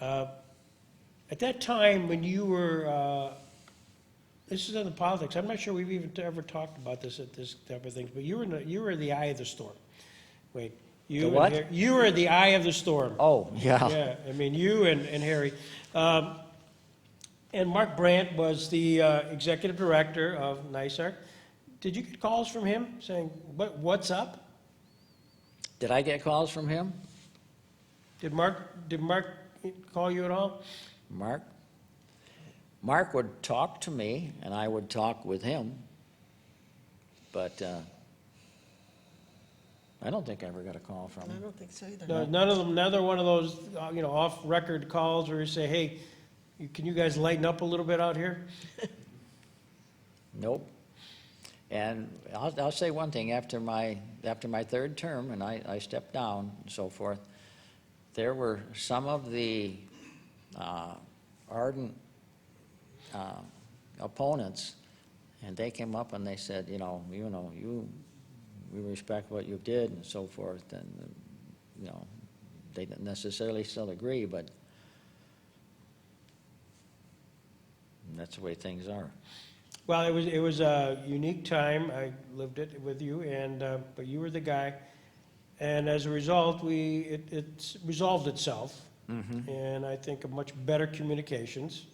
At that time, when you were, this is in the politics, I'm not sure we've even ever talked about this at this type of things, but you were the eye of the storm. Wait. The what? You were the eye of the storm. Oh, yeah. Yeah, I mean, you and Harry. And Mark Brandt was the executive director of NYSARC. Did you get calls from him saying, what's up? Did I get calls from him? Did Mark call you at all? Mark would talk to me, and I would talk with him, but I don't think I ever got a call from I him. don't think so either. No, none of them, neither one of those, off-record calls where you say, hey, can you guys lighten up a little bit out here? Nope. And I'll say one thing, after my third term, and I stepped down and so forth, there were some of the ardent opponents, and they came up and they said, we respect what you did and so forth, and they didn't necessarily still agree, but that's the way things are. Well, it was a unique time. I lived it with you, and but you were the guy, and as a result, it resolved itself, and I think a much better communications,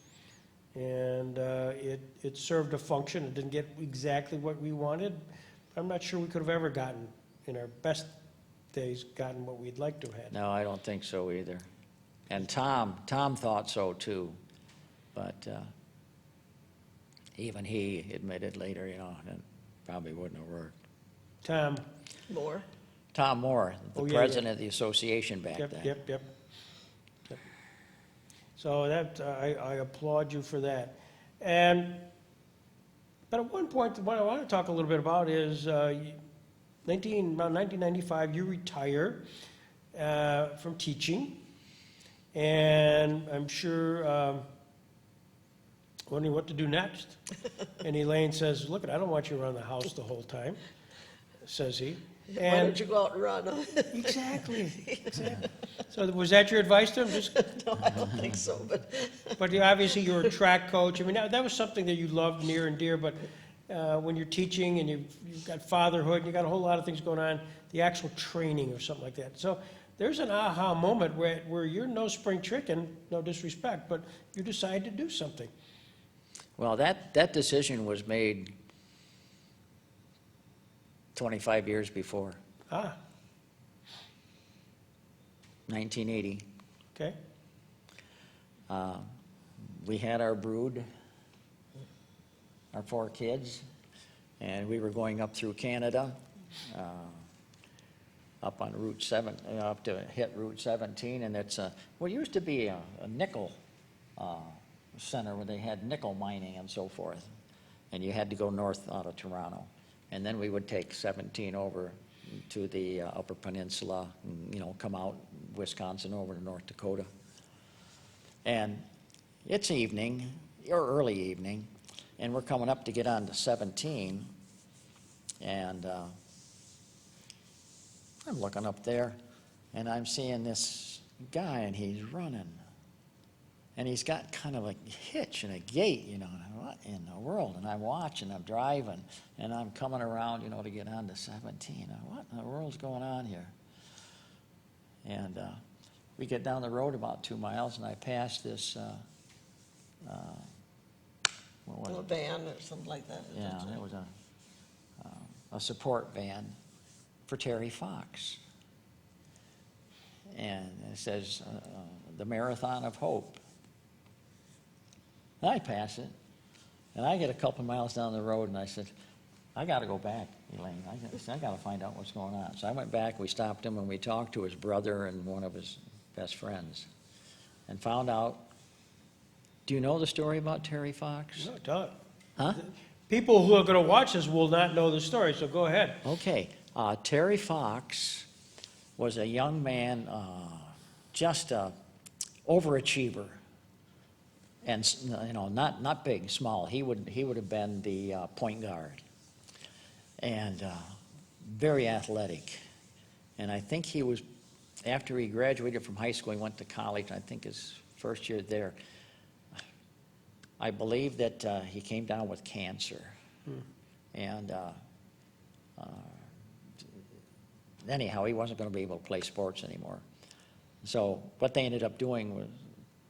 and it served a function. It didn't get exactly what we wanted. I'm not sure we could have ever gotten, in our best days, gotten what we'd like to have had. No, I don't think so either. And Tom thought so too, but even he admitted later, that probably wouldn't have worked. Tom. More. Tom Moore, the Oh, yeah, president of the association back then. Yep. So that, I applaud you for that. But at one point, what I want to talk a little bit about is around 1995, you retire from teaching, and I'm sure wondering what to do next. And Elaine says, look, I don't want you around the house the whole time, says he. Why don't you go out and run? Exactly. So was that your advice to him? Just, No, I don't think so, but obviously you're a track coach. I mean, that was something that you loved near and dear, but when you're teaching and you've got fatherhood, and you've got a whole lot of things going on, the actual training or something like that. So there's an aha moment where you're no spring chicken, no disrespect, but you decide to do something. Well, that decision was made 25 years before, 1980. Okay. We had our brood, our 4 kids, and we were going up through Canada, up on Route 7, up to hit Route 17, and it's what used to be a nickel center where they had nickel mining and so forth, and you had to go north out of Toronto, and then we would take 17 over to the Upper Peninsula, and, come out Wisconsin over to North Dakota. And it's evening, or early evening, and we're coming up to get on to 17, and I'm looking up there, and I'm seeing this guy, and he's running. And he's got kind of a hitch and a gait, and what in the world? And I'm watching, I'm driving, and I'm coming around, to get on to 17. What in the world's going on here? And we get down the road about 2 miles, and I pass this, what was A it? van or something like that. Yeah, it was a support van for Terry Fox. And it says, the Marathon of Hope. And I pass it, and I get a couple miles down the road, and I said, I got to go back, Elaine. I got to find out what's going on. So I went back, we stopped him, and we talked to his brother and one of his best friends, and found out, do you know the story about Terry Fox? No, tell it. Huh? People who are going to watch this will not know the story, so go ahead. Okay. Terry Fox was a young man, just a overachiever. And not big, small. He would have been the point guard, and very athletic. And I think he was, after he graduated from high school, he went to college. I think his first year there, I believe that he came down with cancer, and anyhow, he wasn't going to be able to play sports anymore. So what they ended up doing was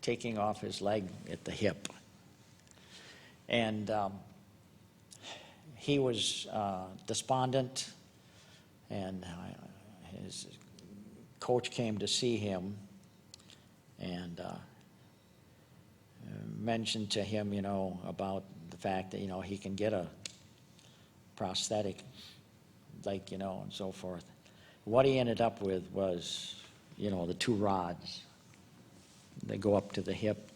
taking off his leg at the hip. And he was despondent, and his coach came to see him and mentioned to him, about the fact that, he can get a prosthetic leg, and so forth. What he ended up with was, the 2 rods. They go up to the hip,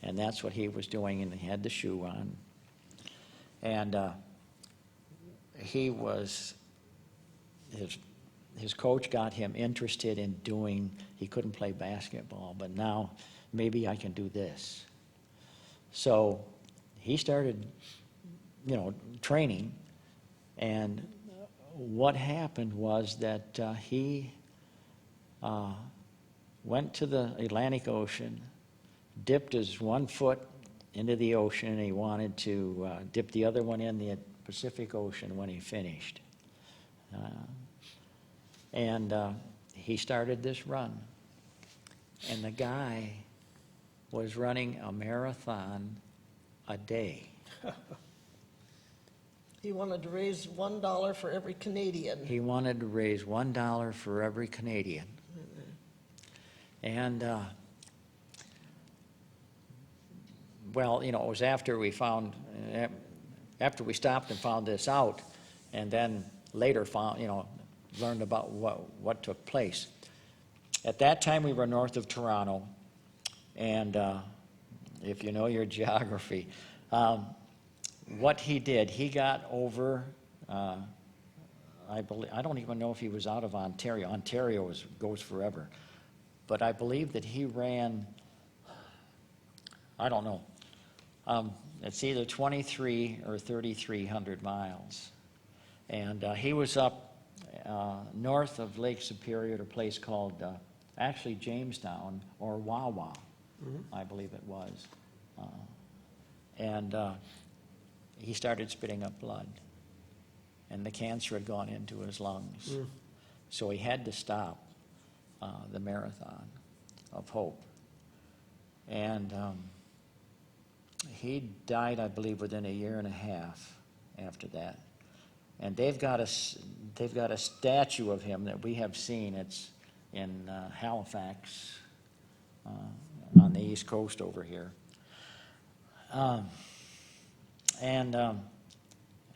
and that's what he was doing, and he had the shoe on. And he was, his coach got him interested in doing, he couldn't play basketball, but now maybe I can do this. So he started, training, and what happened was that he went to the Atlantic Ocean, dipped his one foot into the ocean, and he wanted to dip the other one in the Pacific Ocean when he finished. And he started this run. And the guy was running a marathon a day. He wanted to raise $1 for every Canadian. He wanted to raise $1 for every Canadian. And, well, it was after we stopped and found this out, and then later learned about what took place. At that time, we were north of Toronto, and if you know your geography, what he did, he got over, I don't even know if he was out of Ontario. Ontario goes forever. But I believe that he ran, I don't know, it's either 23 or 3,300 miles. And he was up north of Lake Superior at a place called, actually Jamestown, or Wawa, I believe it was. And he started spitting up blood. And the cancer had gone into his lungs. So he had to stop the Marathon of Hope. And he died, I believe, within a year and a half after that. And they've got a statue of him that we have seen. It's in Halifax, on the East Coast over here.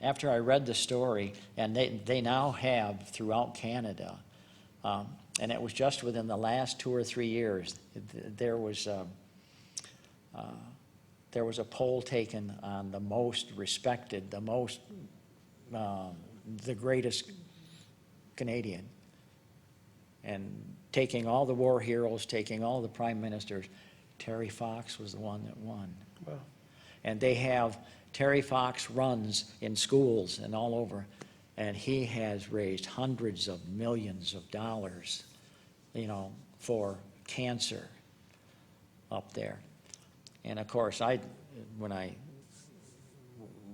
After I read the story, and they now have throughout Canada, and it was just within the last 2 or 3 years, there was a poll taken on the most respected, the greatest Canadian. And taking all the war heroes, taking all the prime ministers, Terry Fox was the one that won. Wow. And they have Terry Fox runs in schools and all over, and he has raised hundreds of millions of dollars, you know, for cancer up there. And of course,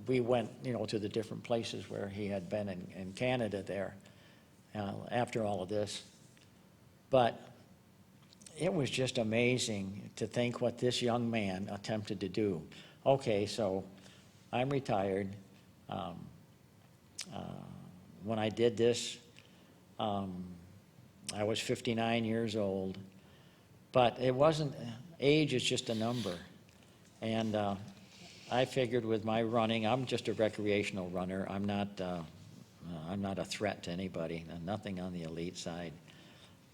we went, you know, to the different places where he had been in Canada there after all of this. But it was just amazing to think what this young man attempted to do. Okay, so I'm retired. When I did this, I was 59 years old. But it wasn't, age is just a number. And I figured with my running, I'm just a recreational runner. I'm not a threat to anybody, nothing on the elite side.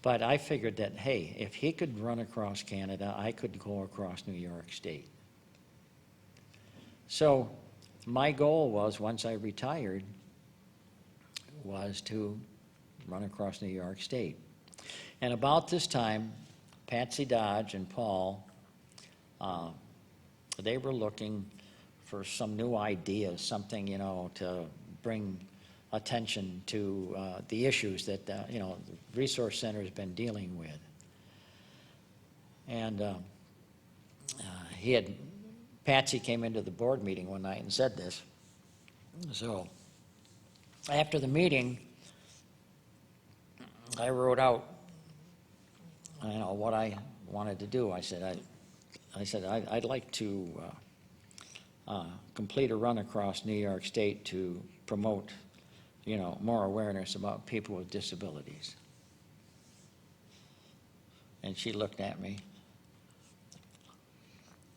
But I figured that, hey, if he could run across Canada, I could go across New York State. So my goal was, once I retired, was to run across New York State. And about this time, Patsy Dodge and Paul, they were looking for some new ideas, something, you know, to bring attention to the issues that, you know, the Resource Center has been dealing with. And Patsy came into the board meeting one night and said this. So after the meeting, I wrote out, you know, what I wanted to do. I said I'd like to complete a run across New York State to promote, you know, more awareness about people with disabilities. And she looked at me,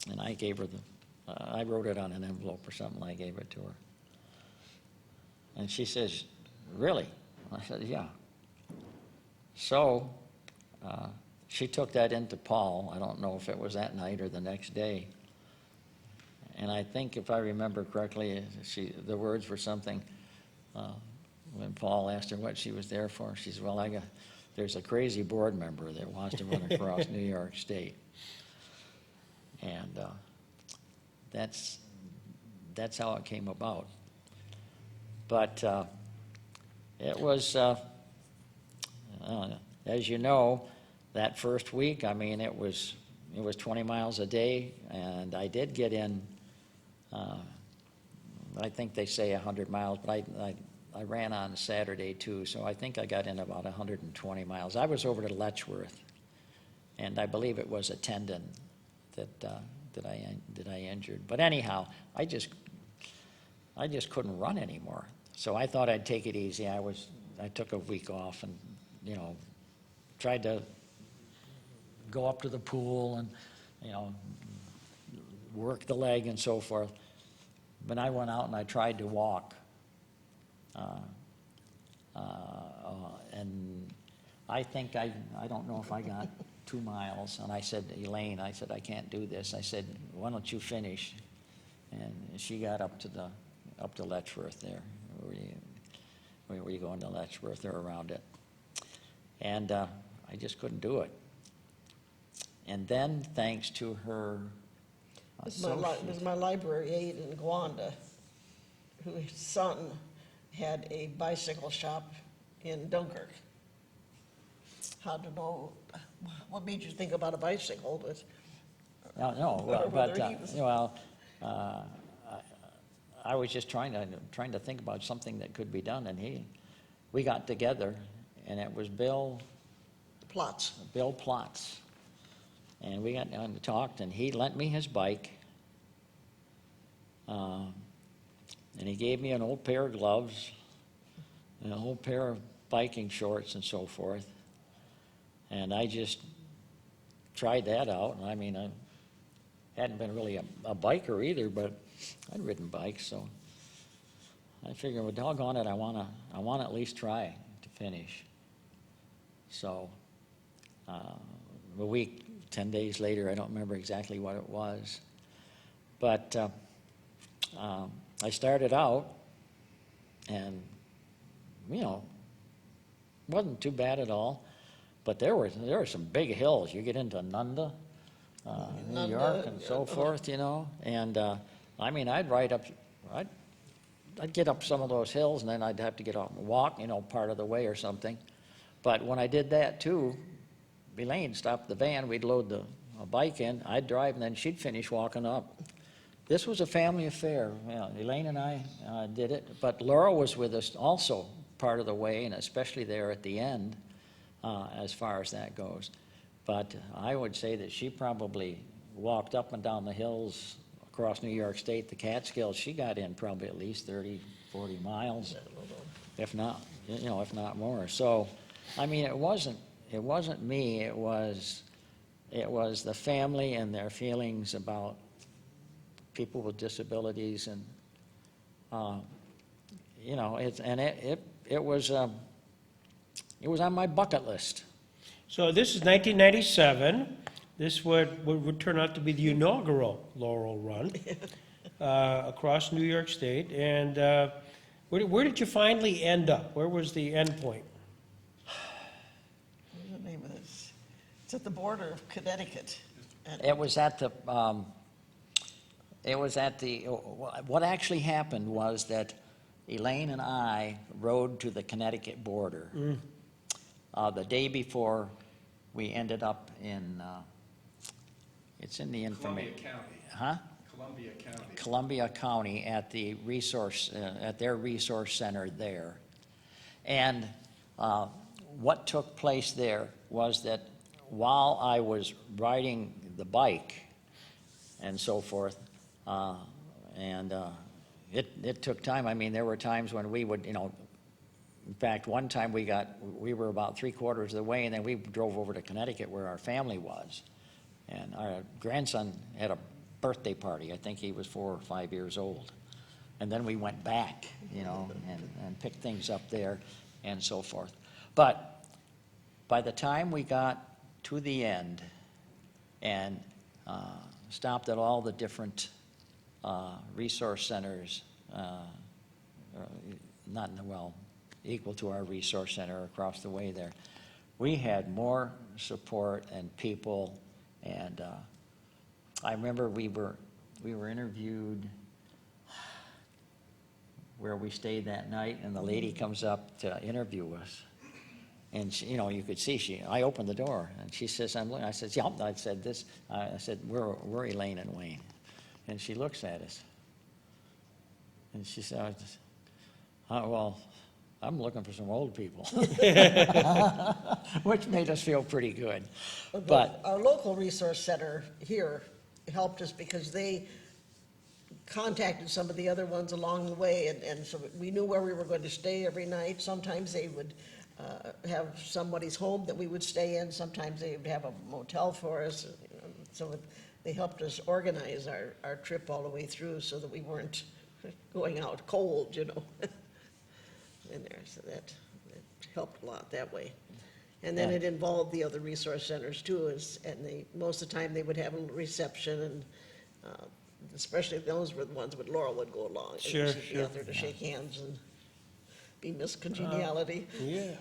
and I gave her I wrote it on an envelope or something. I gave it to her. And she says, really? I said, yeah. So she took that into Paul. I don't know if it was that night or the next day. And I think, if I remember correctly, the words were something, when Paul asked her what she was there for, she said, well, there's a crazy board member that wants to run across New York State. And that's how it came about. But it was, as you know, that first week, I mean, it was 20 miles a day, and I did get in, I think they say 100 miles, but I ran on Saturday too, so I think I got in about 120 miles. I was over to Letchworth, and I believe it was a tendon that I injured. But anyhow, I just couldn't run anymore. So I thought I'd take it easy. I took a week off and, you know, tried to go up to the pool and, you know, work the leg and so forth. But I went out and I tried to walk. And I think I don't know if I got 2 miles. And I said, Elaine, I said, I can't do this. I said, why don't you finish? And she got up to Letchworth there. Where were you going to Letchworth or around it? And I just couldn't do it. And then, thanks to her It was my library aide in Gwanda, whose son had a bicycle shop in Dunkirk. How to know what made you think about a bicycle? But I was just trying to think about something that could be done, and we got together, and it was Bill Plotz, and we got down and talked, and he lent me his bike, and he gave me an old pair of gloves, and an old pair of biking shorts and so forth, and I just tried that out. And I mean, I hadn't been really a biker either, but I'd ridden bikes, so I figured, well, doggone it, I want to at least try to finish. So a week, 10 days later, I don't remember exactly what it was, but I started out, and, you know, wasn't too bad at all. But there were some big hills. You get into Nunda, New Nunda, York, and yeah. so forth, you know. And I mean, I'd get up some of those hills, and then I'd have to get off and walk, you know, part of the way or something. But when I did that too, Elaine stopped the van. We'd load a bike in. I'd drive, and then she'd finish walking up. This was a family affair. Yeah, Elaine and I did it, but Laura was with us also part of the way, and especially there at the end, as far as that goes. But I would say that she probably walked up and down the hills across New York State, the Catskills. She got in probably at least 30, 40 miles, if not, you know, if not more. So, I mean, it wasn't me. It was the family and their feelings about people with disabilities, and you know, it was on my bucket list. So this is 1997. This would turn out to be the inaugural Laurel Run across New York State. And where did you finally end up? Where was the end point? What's the name of this? It's at the border of Connecticut. And It was at the, what actually happened was that Elaine and I rode to the Connecticut border. The day before, we ended up in, it's in the information. Columbia County. Huh? Columbia County. Columbia County at the resource, at their resource center there. And what took place there was that while I was riding the bike and so forth, it took time. I mean, there were times when we would, you know, in fact, one time we were about 3/4 of the way, and then we drove over to Connecticut where our family was. And our grandson had a birthday party. I think he was 4 or 5 years old. And then we went back, you know, and picked things up there and so forth. But by the time we got to the end and stopped at all the different resource centers, equal to our resource center across the way there, we had more support and people. And I remember we were interviewed where we stayed that night, and the lady comes up to interview us. And she, you know, you could see I opened the door, and she says, I said, yeah, I said, we're Elaine and Wayne. And she looks at us, and she said, well, I'm looking for some old people, which made us feel pretty good. But our local resource center here helped us because they contacted some of the other ones along the way, and so we knew where we were going to stay every night. Sometimes they would have somebody's home that we would stay in. Sometimes they would have a motel for us. So they helped us organize our trip all the way through so that we weren't going out cold, you know, in there. So that helped a lot that way. And then Yeah. it involved the other resource centers too, and most of the time they would have a reception, and especially if those were the ones where Laurel would go along. And Sure, she'd be sure. out there to shake hands and be Miss Congeniality. Yeah.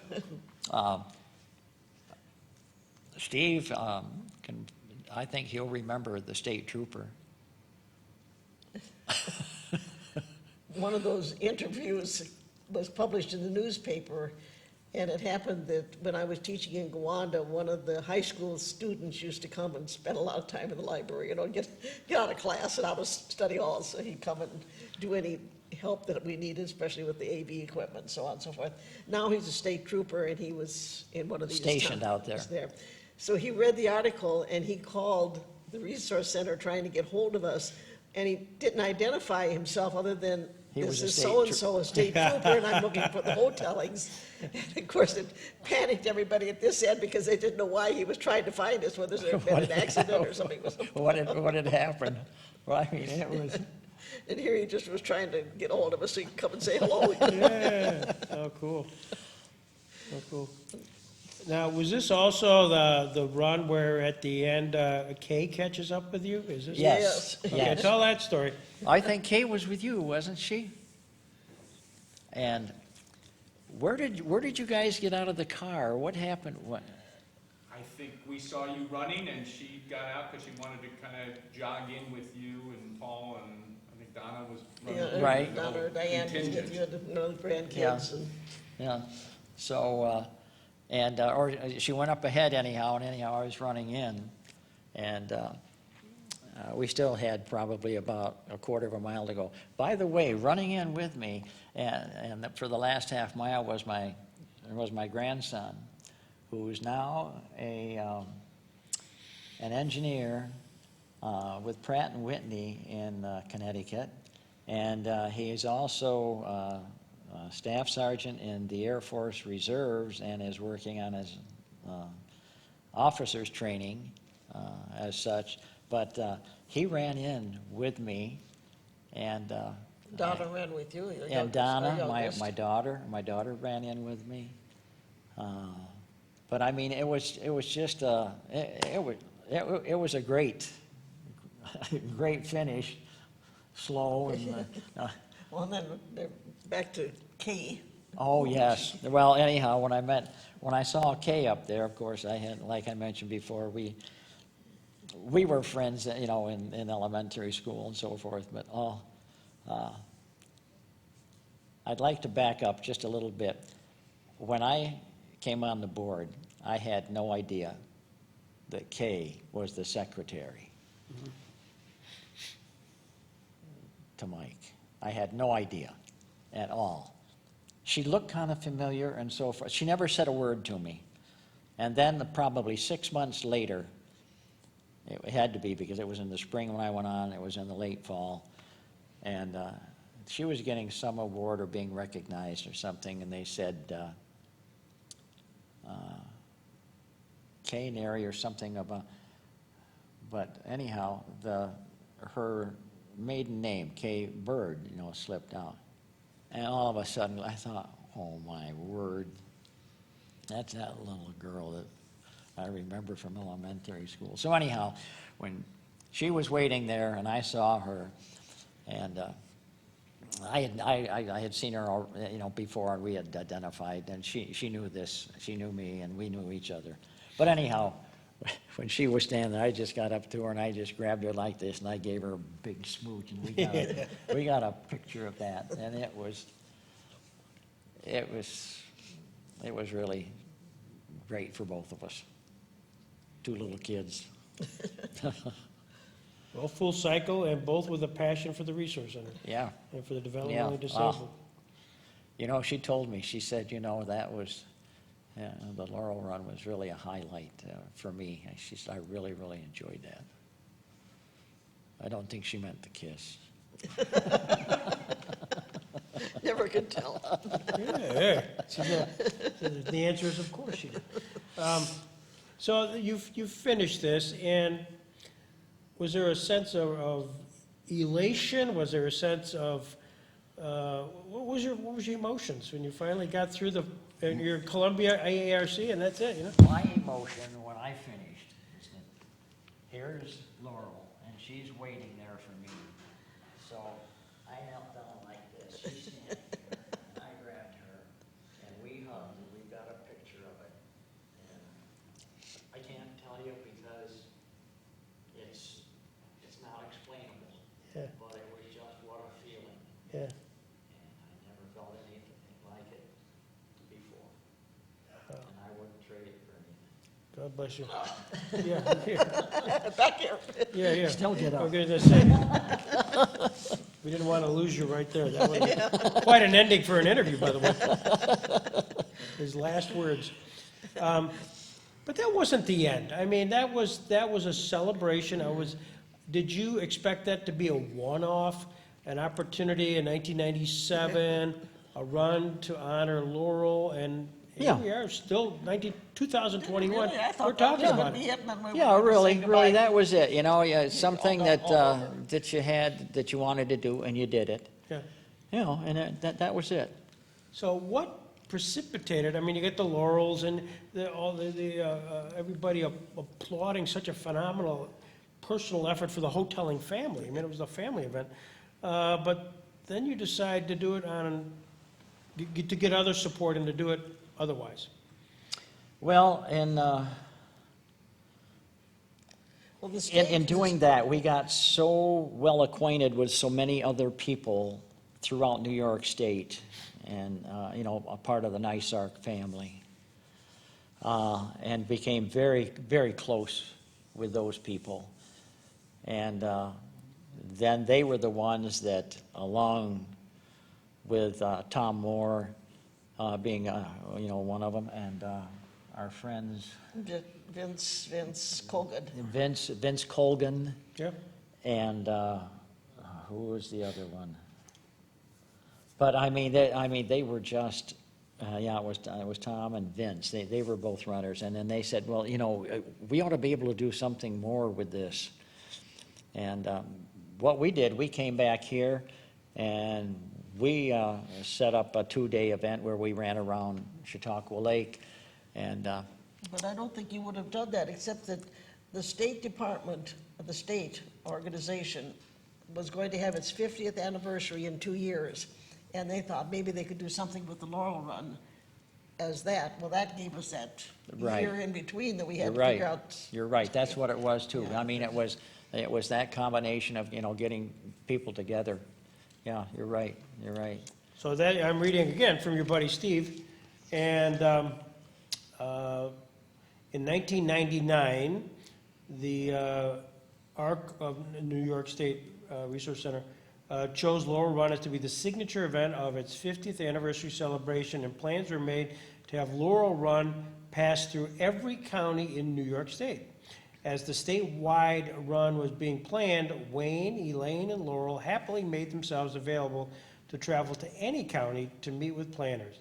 Steve, I think he'll remember the state trooper. One of those interviews was published in the newspaper, and it happened that when I was teaching in Gowanda, one of the high school students used to come and spend a lot of time in the library, you know, get out of class and out of study hall, so he'd come and do any help that we needed, especially with the AV equipment and so on and so forth. Now he's a state trooper, and he was in one of these Stationed out towns there. So he read the article, and he called the resource center trying to get hold of us, and he didn't identify himself other than, He was this a is state so-and-so, a state trooper, and I'm looking for the hotellings. And of course, it panicked everybody at this end because they didn't know why he was trying to find us, whether there had been an accident or something was. What had happened? Well, I mean, it was. And here he just was trying to get a hold of us so he could come and say hello. Yeah. Oh, cool. Oh, cool. Now, was this also the run where at the end Kay catches up with you? Is this? Yes, Yes. Okay, yes. tell that story. I think Kay was with you, wasn't she? And where did you guys get out of the car? What happened? What? I think we saw you running and she got out because she wanted to kind of jog in with you and Paul and I think Donna was running. Yeah, Right. the whole Donna or Diane was contingent. with you and the grandkids. Yeah. And Yeah, so, or she went up ahead anyhow, and anyhow I was running in, and we still had probably about a quarter of a mile to go. By the way, running in with me, and for the last half mile was my grandson, who is now an engineer with Pratt and Whitney in Connecticut, and he is also Staff Sergeant in the Air Force Reserves and is working on his officers training as such. But he ran in with me, and Donna ran with you. your and youngest- Donna, our my youngest. daughter ran in with me. But I mean, it was just it was a great finish, slow and. Well, and then they're back to Key. Oh, yes. Well, anyhow, when I saw Kay up there, of course, like I mentioned before, we were friends, in elementary school and so forth, but I'd like to back up just a little bit. When I came on the board, I had no idea that Kay was the secretary to Mike. I had no idea at all. She looked kind of familiar and so forth. She never said a word to me. And then probably 6 months later, it had to be because it was in the spring when I went on, it was in the late fall, and she was getting some award or being recognized or something, and they said, Kay Neri or something about, but anyhow, her maiden name, Kay Bird, slipped out. And all of a sudden, I thought, oh my word, that's that little girl that I remember from elementary school. So anyhow, when she was waiting there and I saw her, and I had seen her, before, and we had identified, and she knew this, she knew me, and we knew each other. But anyhow, when she was standing there, I just got up to her and I just grabbed her like this and I gave her a big smooch, and we got a picture of that, and it was really great for both of us. Two little kids. Well, full cycle, and both with a passion for the Resource Center Yeah. and for the development Yeah. of the disabled. She told me, she said, that was, the Laurel Run was really a highlight for me. She said, I really, really enjoyed that. I don't think she meant the kiss. Never could tell. Yeah. The answer is, of course she did. So you've finished this, and was there a sense of elation? Was there a sense of, what was your emotions when you finally got through your Columbia AARC, and that's it, My emotion when I finished is that here's Laurel, and she's waiting there for me. So I knelt down like this, she's standing here, and I grabbed her, and we hugged, and we got a picture of it. And I can't tell you because it's not explainable, Yeah. but it was just what a feeling. Yeah. And I never felt anything like it before. And I wouldn't trade it for anything. God bless you. Yeah, here. Back here. Yeah. Still get up. I'm gonna say, we didn't want to lose you right there. That was quite an ending for an interview, by the way. His last words. But that wasn't the end. I mean, that was a celebration. Did you expect that to be a one-off, an opportunity in 1997, a run to honor Laurel, and here Yeah. we are, still 2021. Really, I thought We're that talking was about gonna it. be it, and then we were Yeah, gonna say really, goodbye. that was it, something that you had, that you wanted to do, and you did it, Yeah. and that was it. So what precipitated, I mean, you get the laurels and everybody applauding such a phenomenal personal effort for the hoteling family. I mean, it was a family event. But then you decide to do it on to get other support and to do it otherwise? Well, Well, the state. in doing that, we got so well acquainted with so many other people throughout New York State, and you know, a part of the NYSARC family, and became very, very close with those people. And then they were the ones that, along with Tom Moore being you know, one of them, and our friends Vince Colgan. Vince Colgan, Yeah. and who was the other one? But I mean, they were just, yeah, it was Tom and Vince. They were both runners, and then they said, well, you know, we ought to be able to do something more with this. And what we did, we came back here, and we set up a 2-day event where we ran around Chautauqua Lake, and But I don't think you would have done that, except that the State Department, the state organization, was going to have its 50th anniversary in 2 years. And they thought maybe they could do something with the Laurel Run as that. Well, that gave us that Right. year in between that we you're had to right. figure out. You're right. That's what it was too. Yeah. I mean, it was that combination of, you know, getting people together. Yeah, you're right. You're right. So that, I'm reading again from your buddy Steve, and in 1999, the ARC of New York State Resource Center chose Laurel Run as to be the signature event of its 50th anniversary celebration, and plans were made to have Laurel Run pass through every county in New York State. As the statewide run was being planned, Wayne, Elaine, and Laurel happily made themselves available to travel to any county to meet with planners.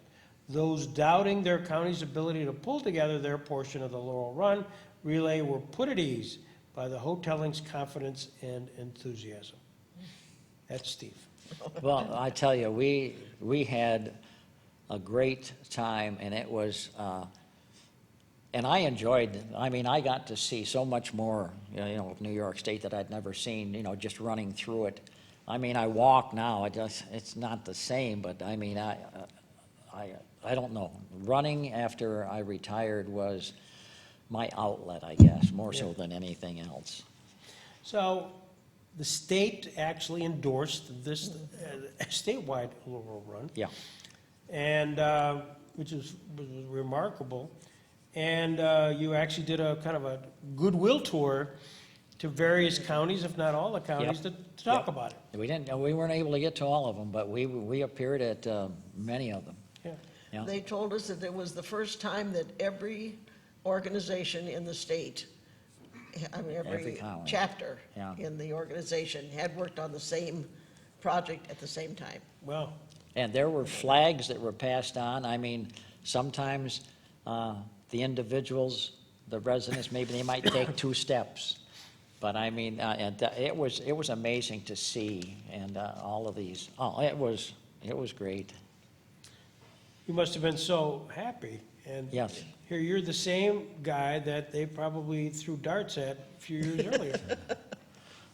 Those doubting their county's ability to pull together their portion of the Laurel Run relay were put at ease by the hotelling's confidence and enthusiasm. That's Steve. Well, I tell you, we had a great time, and it was, and I enjoyed. I mean, I got to see so much more, you know, of New York State that I'd never seen. You know, just running through it. I mean, I walk now. It's not the same, but I mean, I don't know. Running after I retired was my outlet, I guess, more so than anything else. So the state actually endorsed this statewide Laurel Run, Yeah. and which was remarkable. And you actually did a kind of a goodwill tour to various counties, if not all the counties, to talk about it. We weren't able to get to all of them, but we appeared at many of them. Yeah. Yeah. They told us that it was the first time that every organization in the state, I mean, Every every county. chapter Yeah. in the organization had worked on the same project at the same time. Well, And there were flags that were passed on. I mean, sometimes the individuals, the residents, maybe they might take 2 steps. But I mean, and it was amazing to see, and all of these. Oh, it was great. you must have been so happy. And Yes. here you're the same guy that they probably threw darts at a few years earlier.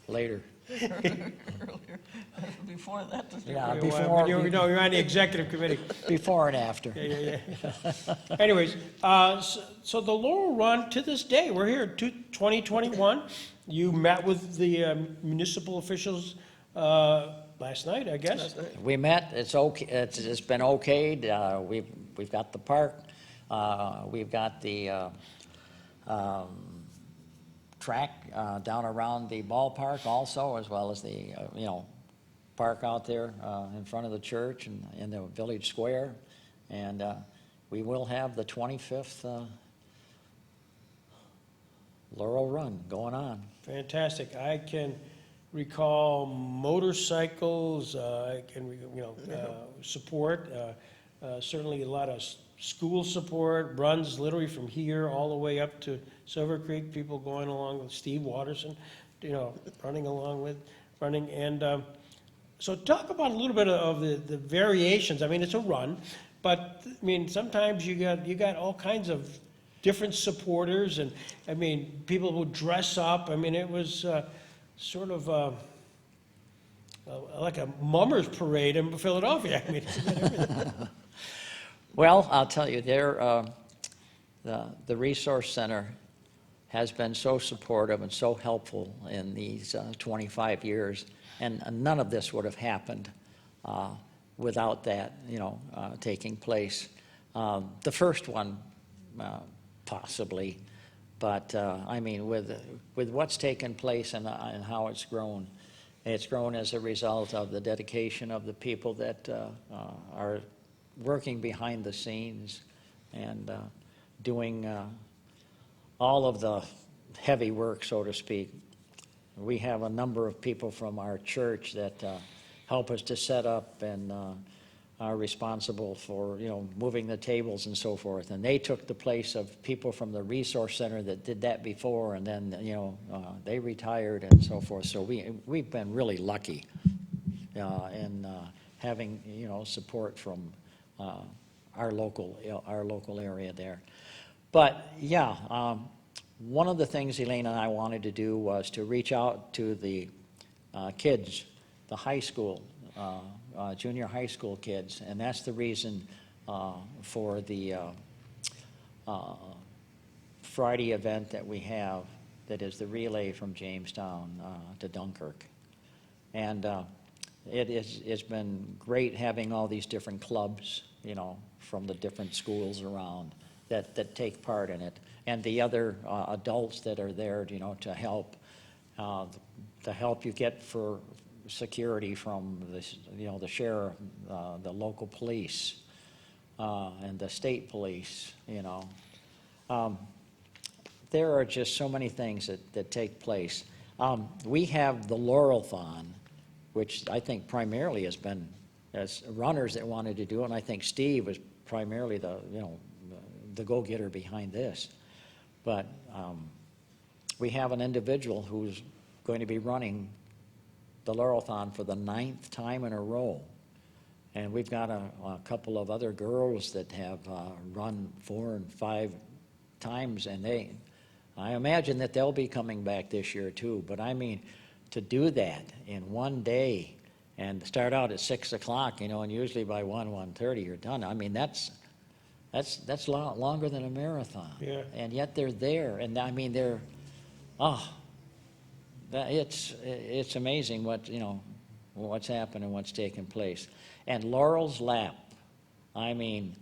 Later. Earlier, before that. Yeah, When you're on the executive committee. before and after. Yeah. Anyways, so the Laurel Run, to this day, we're here, 2021. You met with the municipal officials last night, I guess. We met. It's okay. It's been okayed. We've got the park. We've got the track down around the ballpark also, as well as the park out there in front of the church and in the village square. And we will have the 25th Laurel Run going on. Fantastic. I can recall motorcycles, I can, support, certainly a lot of school support, runs literally from here all the way up to Silver Creek, people going along with Steve Watterson, running. And so talk about a little bit of the variations. I mean, it's a run, but I mean, sometimes you got all kinds of different supporters, and I mean, people would dress up. I mean, it was sort of like a mummers parade in Philadelphia. I mean, it's got everything. Well, I'll tell you, the Resource Center has been so supportive and so helpful in these 25 years, and none of this would have happened without that, taking place. The first one, possibly, but I mean, with what's taken place and how it's grown as a result of the dedication of the people that are working behind the scenes and doing all of the heavy work, so to speak. We have a number of people from our church that help us to set up and are responsible for, moving the tables and so forth. And they took the place of people from the Resource Center that did that before, and then, they retired and so forth. So we've been really lucky in having, support from our local area there. But yeah, one of the things Elaine and I wanted to do was to reach out to the kids, the high school, junior high school kids, and that's the reason for the Friday event that we have, that is the relay from Jamestown to Dunkirk. And it's been great having all these different clubs, from the different schools around that take part in it, and the other adults that are there, to help. The help you get for security from the sheriff, the local police, and the state police. There are just so many things that take place. We have the Laurel-thon, which I think primarily has been as runners that wanted to do it, and I think Steve was primarily the go-getter behind this. But we have an individual who's going to be running the Laurel-thon for the 9th time in a row. And we've got a couple of other girls that have run 4 and 5 times, and I imagine that they'll be coming back this year too. But I mean, to do that in one day and start out at 6 o'clock, and usually by 1:30 you're done. I mean, that's longer than a marathon. Yeah. And yet they're there, and I mean, it's amazing what's happened and what's taken place. And Laurel's Lap, I mean,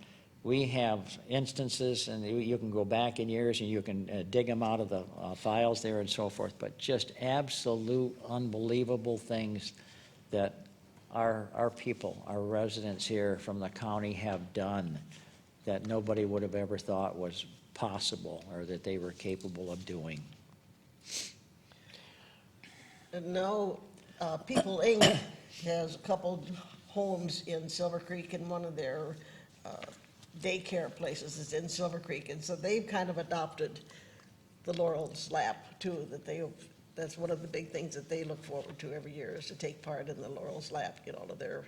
we have instances, and you can go back in years and you can dig them out of the files there and so forth, but just absolute unbelievable things that our people, our residents here from the county have done that nobody would have ever thought was possible or that they were capable of doing. And now, People Inc. has a couple homes in Silver Creek, and one of their daycare places is in Silver Creek, and so they've kind of adopted the Laurel's Lap too, that's one of the big things that they look forward to every year, is to take part in the Laurel's Lap, get all of their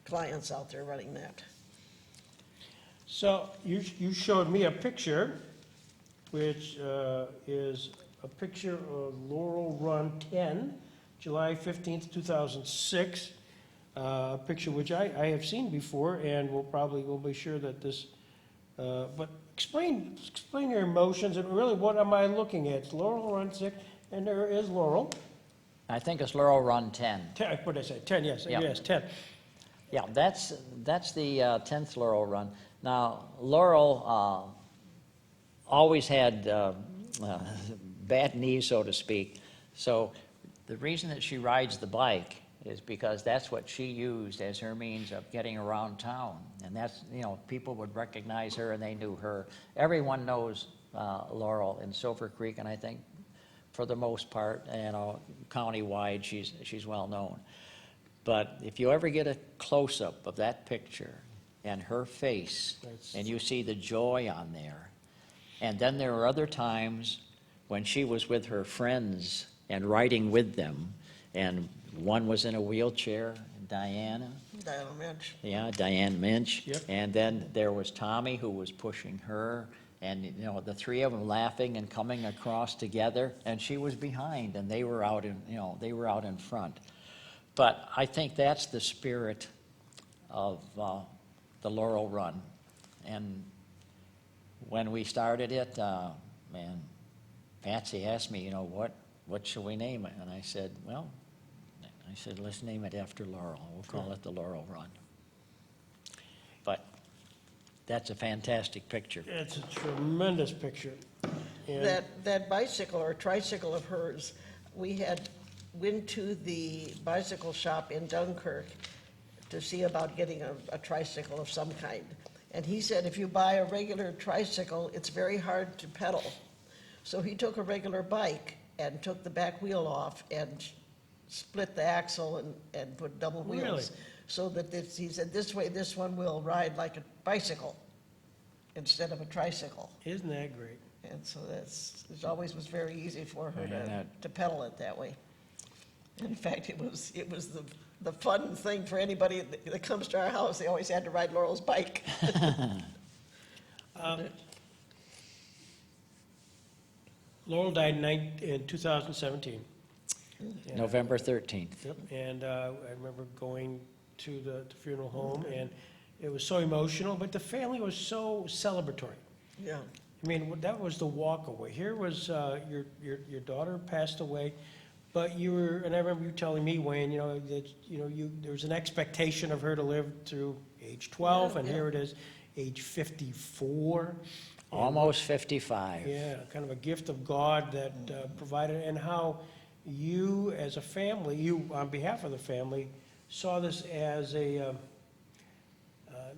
clients out there running that. So you showed me a picture, which is a picture of Laurel Run 10, July 15th, 2006. A picture which I have seen before, and we'll be sure that this, but explain your emotions, and really what am I looking at? It's Laurel Run 6, and there is Laurel. I think it's Laurel Run 10. 10, what did I say? 10, yes, Yeah. yes, 10. Yeah, that's the 10th Laurel Run. Now, Laurel always had bad knees, so to speak. So the reason that she rides the bike is because that's what she used as her means of getting around town. And that's, people would recognize her and they knew her. Everyone knows Laurel in Silver Creek, and I think for the most part, countywide, she's well known. But if you ever get a close-up of that picture and her face, and you see the joy on there, and then there are other times when she was with her friends and riding with them, and one was in a wheelchair, Diana. Diana Minch. Yeah, Diane Minch. Yep. And then there was Tommy, who was pushing her, and the three of them laughing and coming across together, and she was behind, and they were out in front. But I think that's the spirit of the Laurel Run. And when we started it, man, Patsy asked me, you know, what should we name it? And I said, let's name it after Laurel. We'll call it the Laurel Run. But that's a fantastic picture. It's a tremendous picture. And That bicycle or tricycle of hers, we had went to the bicycle shop in Dunkirk to see about getting a tricycle of some kind. And he said, if you buy a regular tricycle, it's very hard to pedal. So he took a regular bike and took the back wheel off and split the axle and put double wheels. Really? So that he said, this way, this one will ride like a bicycle instead of a tricycle. isn't that great? And so it always was very easy for her Yeah. to pedal it that way. In fact, it was the fun thing for anybody that comes to our house. They always had to ride Laurel's bike. Laurel died in 2017. And, November 13th. Yep, and I remember going to the funeral home, and it was so emotional, but the family was so celebratory. Yeah. I mean, that was the walk away. Here was your daughter passed away, but you were, and I remember you telling me, Wayne, that there was an expectation of her to live through age 12, and Yeah. here it is, age 54. And Almost 55. yeah, kind of a gift of God that provided, and how you as a family, you on behalf of the family, saw this as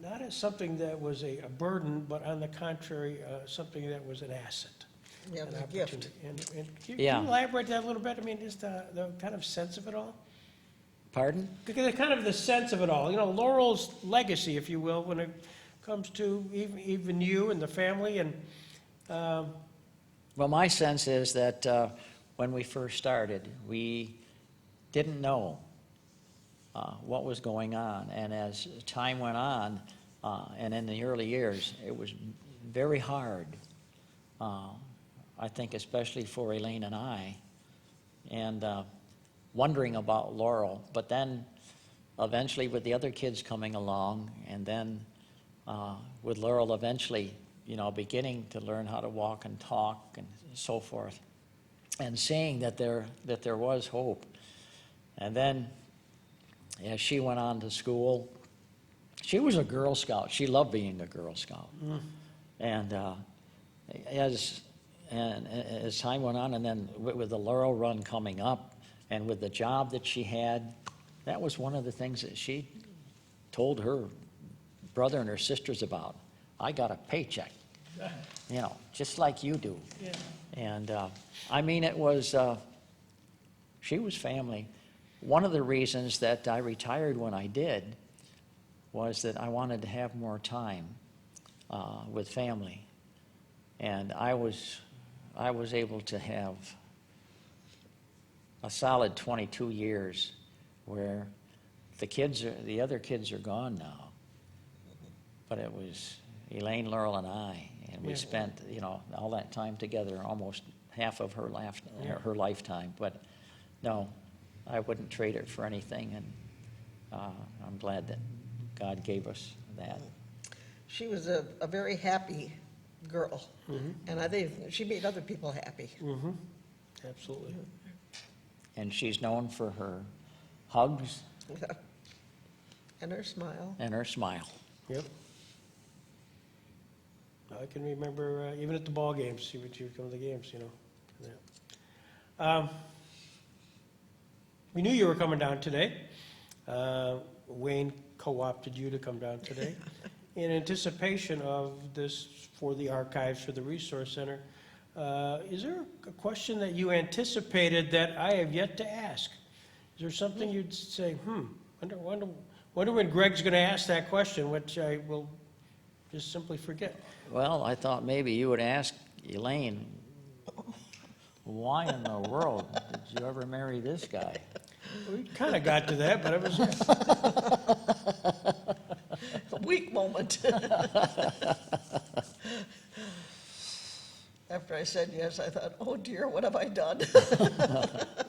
not as something that was a burden, but on the contrary, something that was an asset. Yeah, it an was a gift. opportunity. And can Yeah. you elaborate that a little bit? I mean, just the kind of sense of it all? Pardon? Because kind of the sense of it all, Laurel's legacy, if you will, when it comes to even you and the family, and Well, my sense is that when we first started, we didn't know what was going on. And as time went on, and in the early years, it was very hard, I think especially for Elaine and I, and wondering about Laurel. But then eventually with the other kids coming along, and then with Laurel eventually, beginning to learn how to walk and talk and so forth, and seeing that there was hope. And then as she went on to school, she was a Girl Scout. She loved being a Girl Scout. And as time went on, and then with the Laurel Run coming up, and with the job that she had, that was one of the things that she told her brother and her sisters about. I got a paycheck, just like you do. yeah. And I mean, it was, she was family. One of the reasons that I retired when I did was that I wanted to have more time with family. And I was able to have a solid 22 years where the other kids are gone now. But it was Elaine, Laurel, and I, and we Yeah. spent, all that time together, almost half of her her lifetime. But no, I wouldn't trade it for anything, and I'm glad that God gave us that. She was a very happy girl. And I think she made other people happy. Mm-hmm. Absolutely. And she's known for her hugs And her smile. and her smile. Yep. I can remember, even at the ball games, she would come to the games, Yeah. We knew you were coming down today. Wayne co-opted you to come down today in anticipation of this for the archives, for the Resource Center. Is there a question that you anticipated that I have yet to ask? Is there something you'd say, wonder when Greg's going to ask that question, which I will just simply forget? Well, I thought maybe you would ask Elaine, why in the world did you ever marry this guy? We kind of got to that, but it was, A weak moment. After I said yes, I thought, oh dear, what have I done?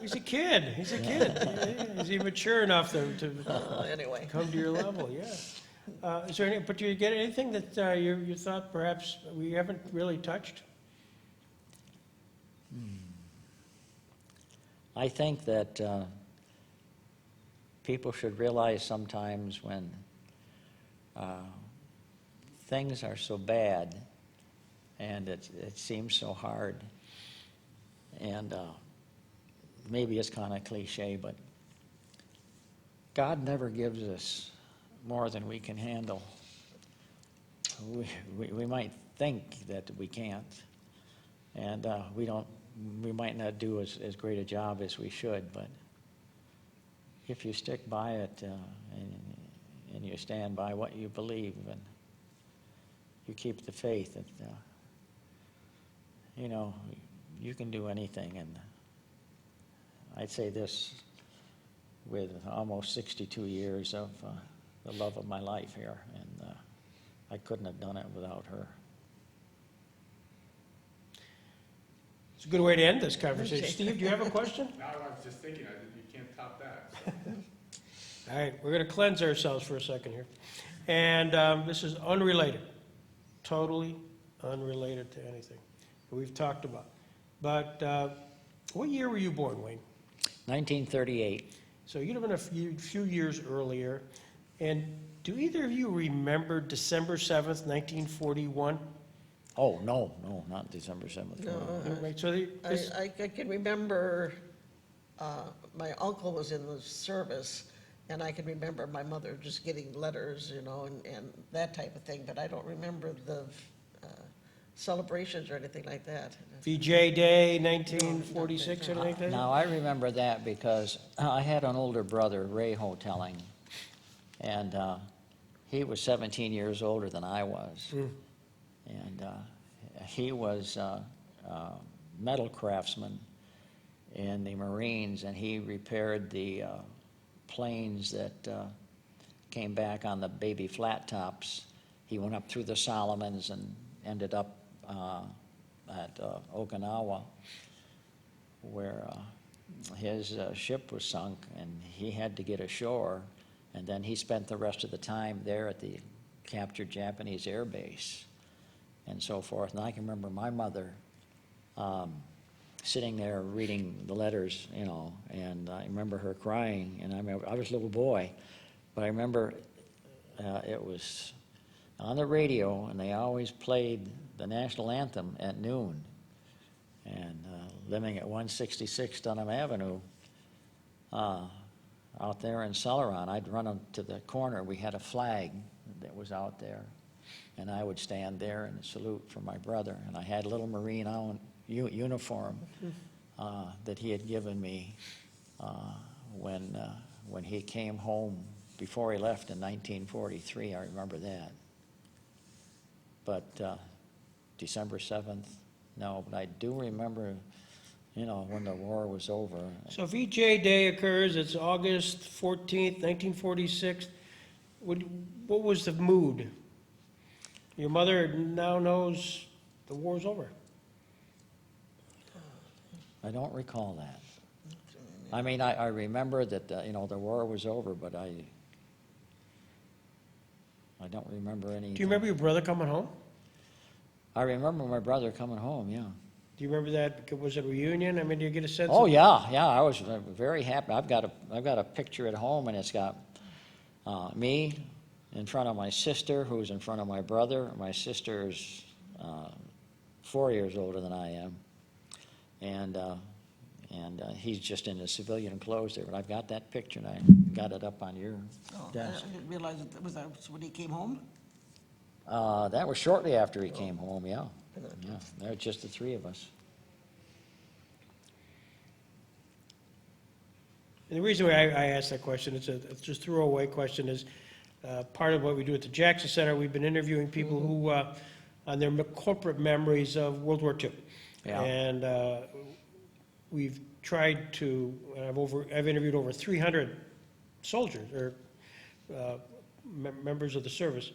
He's a kid. He's a kid. Yeah, is he mature enough to Anyway. come to your level? Yeah. Is there any? But do you get anything that you thought perhaps we haven't really touched? I think that people should realize sometimes when things are so bad and it seems so hard, and maybe it's kind of cliche, but God never gives us more than we can handle. We might think that we can't, and we might not do as great a job as we should, but if you stick by it and you stand by what you believe and you keep the faith, that you can do anything. And I'd say this with almost 62 years of the love of my life here, and I couldn't have done it without her. It's a good way to end this conversation. Steve, do you have a question? No, I was just thinking, you can't top that. So. All right, we're going to cleanse ourselves for a second here. And this is unrelated, totally unrelated to anything that we've talked about. But what year were you born, Wayne? 1938. So you'd have been a few years earlier. And do either of you remember December 7th, 1941? Oh, no, not December 7th. No. Right, so I can remember my uncle was in the service, and I can remember my mother just getting letters, and that type of thing, but I don't remember the celebrations or anything like that. VJ Day, 1946, anything like that? Now, I remember that because I had an older brother, Ray Hotelling, and he was 17 years older than I was. And he was a metal craftsman in the Marines, and he repaired the planes that came back on the baby flat tops. He went up through the Solomons and ended up at Okinawa, where his ship was sunk, and he had to get ashore, and then he spent the rest of the time there at the captured Japanese air base and so forth. And I can remember my mother sitting there reading the letters, and I remember her crying, and I was a little boy, but I remember it was on the radio, and they always played the national anthem at noon. And living at 166 Dunham Avenue, out there in Celeron, I'd run up to the corner. We had a flag that was out there, and I would stand there and salute for my brother. And I had a little Marine uniform that he had given me when he came home before he left in 1943. I remember that. But December 7th, no. But I do remember, when the war was over. So VJ Day occurs, it's August 14th, 1946. What was the mood? Your mother now knows the war's over. I don't recall that. I mean, I remember that, the war was over, but I don't remember any. Do you remember your brother coming home? I remember my brother coming home, yeah. Do you remember that? Was it a reunion? I mean, do you get a sense Oh, of... yeah, I was very happy. I've got a picture at home, and it's got me in front of my sister, who's in front of my brother. My sister is 4 years older than I am, and he's just in his civilian clothes there. But I've got that picture, and I got it up on your desk. I didn't realize that was when he came home? That was shortly after he came home, yeah. Yeah, there were just the three of us. And the reason why I asked that question, it's just a throwaway question, is part of what we do at the Jackson Center, we've been interviewing people who, on their corporate memories of World War II. Yeah. And we've tried to, I've interviewed over 300 soldiers or members of the service.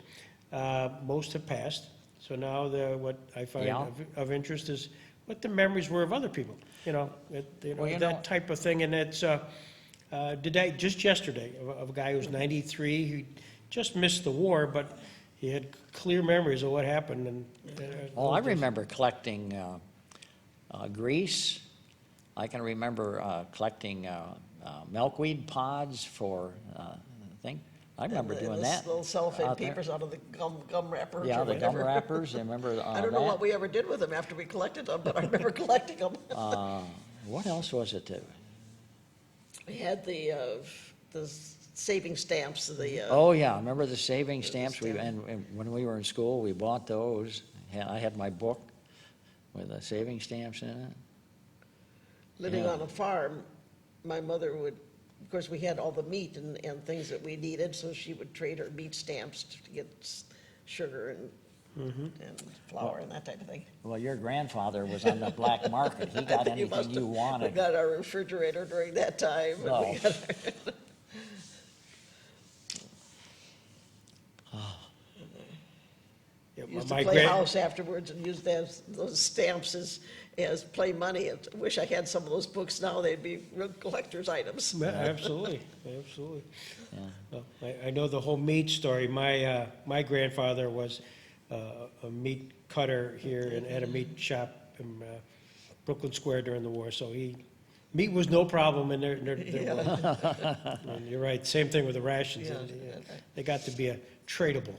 Most have passed. So now what I find Yeah. of interest is, what the memories were of other people, Well, you know- that type of thing. And it's, today, just yesterday, of a guy who's 93, who just missed the war, but he had clear memories of what happened. And Oh, I remember collecting grease. I can remember collecting milkweed pods for thing. I remember And doing the that. little cellophane out there. papers out of the gum wrappers Yeah, or the gum whatever. wrappers, I remember I don't know what that. we ever did with them after we collected them, but I remember collecting them. What else was it that? We had the saving stamps, the, Oh, yeah, I remember the saving the stamps, stamp. and when we were in school, we bought those. I had my book with the saving stamps in it. living Yeah. on a farm, my mother would, of course, we had all the meat and things that we needed, so she would trade her meat stamps to get sugar and flour and that type of thing. Well, your grandfather was on the black market. He got You must anything you have- We wanted. got our refrigerator during that time. And Oh. we got yeah, Used to my play grand- house afterwards and used those stamps as play money. I wish I had some of those books now, they'd be real collector's items. Yeah, absolutely, absolutely. Yeah. Well, I know the whole meat story. My grandfather was a meat cutter here and had a meat shop in Brooklyn Square during the war, so meat was no problem in there. And you're right, same thing with the rations. Yeah. They got to be a tradable.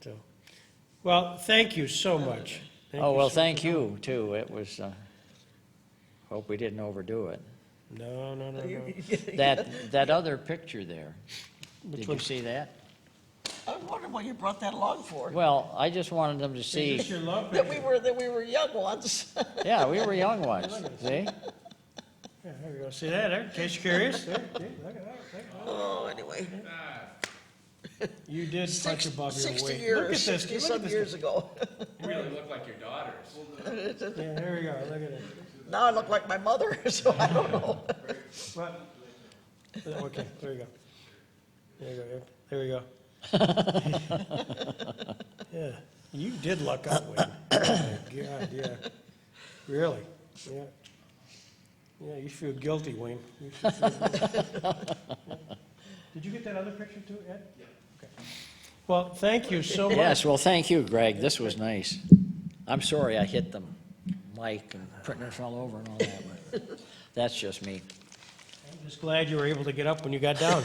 So, well, thank you so much. Oh, well, so thank you, too. It was, hope we didn't overdo it. No, no, no, no. That other picture there, Which did one? you see that? I was wondering what you brought that along for. Well, I just wanted them to Is see, this your love That picture? we were young ones. yeah, we were young ones, see? Yeah, there you go. See that, there? In case you're curious. There, look at that. Look at Oh, anyway. that. You did punch above your 60 weight. years, Look at this. 60 Look at some this. years ago. You really look like your daughters. Yeah, there we go. Look at it. Now I look like my mother, so I don't know. What? Okay, there you go. There you go. There we go. Yeah, you did luck out, Wayne. Oh, my God, yeah. Really, yeah. Yeah, you feel guilty, Wayne. You should feel guilty. Did you get that other picture too, Ed? Yeah. Okay. Well, thank you so much. Yes, well, thank you, Greg. This was nice. I'm sorry I hit the mic and printer fell over and all that, but that's just me. I'm just glad you were able to get up when you got down.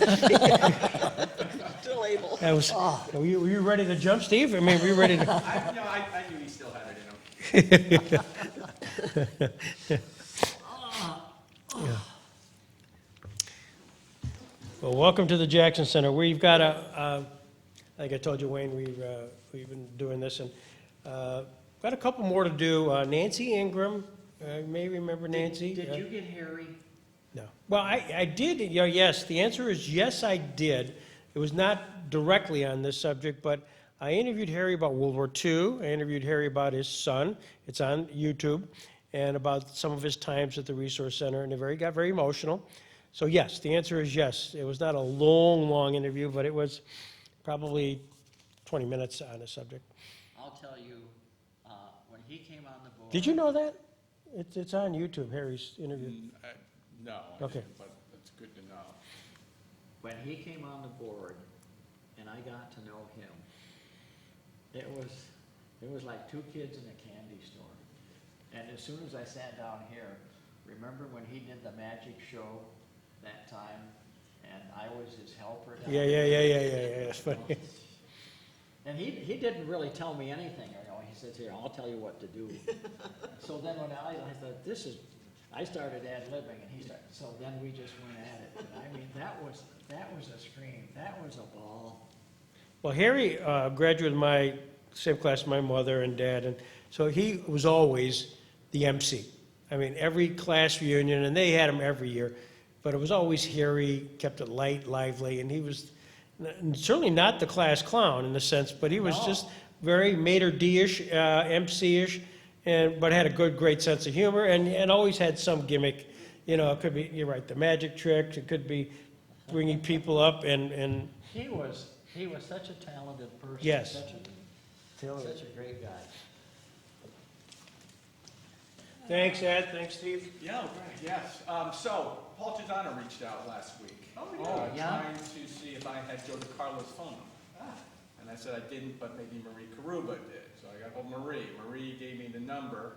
Still able. That was, were you ready to jump, Steve? I mean, were you ready to? I knew he still had it in him. Well, welcome to the Jackson Center. We've got like I told you, Wayne, we've been doing this, and got a couple more to do. Nancy Ingram, you may remember Nancy. Did you get Harry? No. Well, I did, yes, the answer is yes, I did. It was not directly on this subject, but I interviewed Harry about World War II. I interviewed Harry about his son. It's on YouTube, and about some of his times at the Resource Center, and it got very emotional. So yes, the answer is yes. It was not a long interview, but it was probably 20 minutes on the subject. I'll tell you, when he came on the board. Did you know that? It's on YouTube, Harry's interview. No, Okay. but it's good to know. When he came on the board and I got to know him, it was like two kids in a candy store. And as soon as I sat down here, remember when he did the magic show that time and I was his helper down Yeah, there? that's funny. And he didn't really tell me anything, he says, here, I'll tell you what to do. So then when I thought, I started ad-libbing and he started, so then we just went at it. And I mean, that was a scream, that was a ball. Well, Harry graduated my same class as my mother and dad, and so he was always the MC. I mean, every class reunion, and they had him every year, but it was always Harry, kept it light, lively, and he was certainly not the class clown in the sense, but he was No. just very maitre d'-ish, MC-ish, but had a great sense of humor, and always had some gimmick. It could be, you're right, the magic tricks, it could be bringing people up, and He was such a talented person. Yes. Such a great guy. Thanks, Ed, thanks, Steve. Yeah, right, yes. So, Paul Giordano reached out last week. Oh, yeah? Trying to see if I had Joe DiCarlo's phone number. And I said I didn't, but maybe Marie Karuba did. So I got hold of Marie. Marie gave me the number.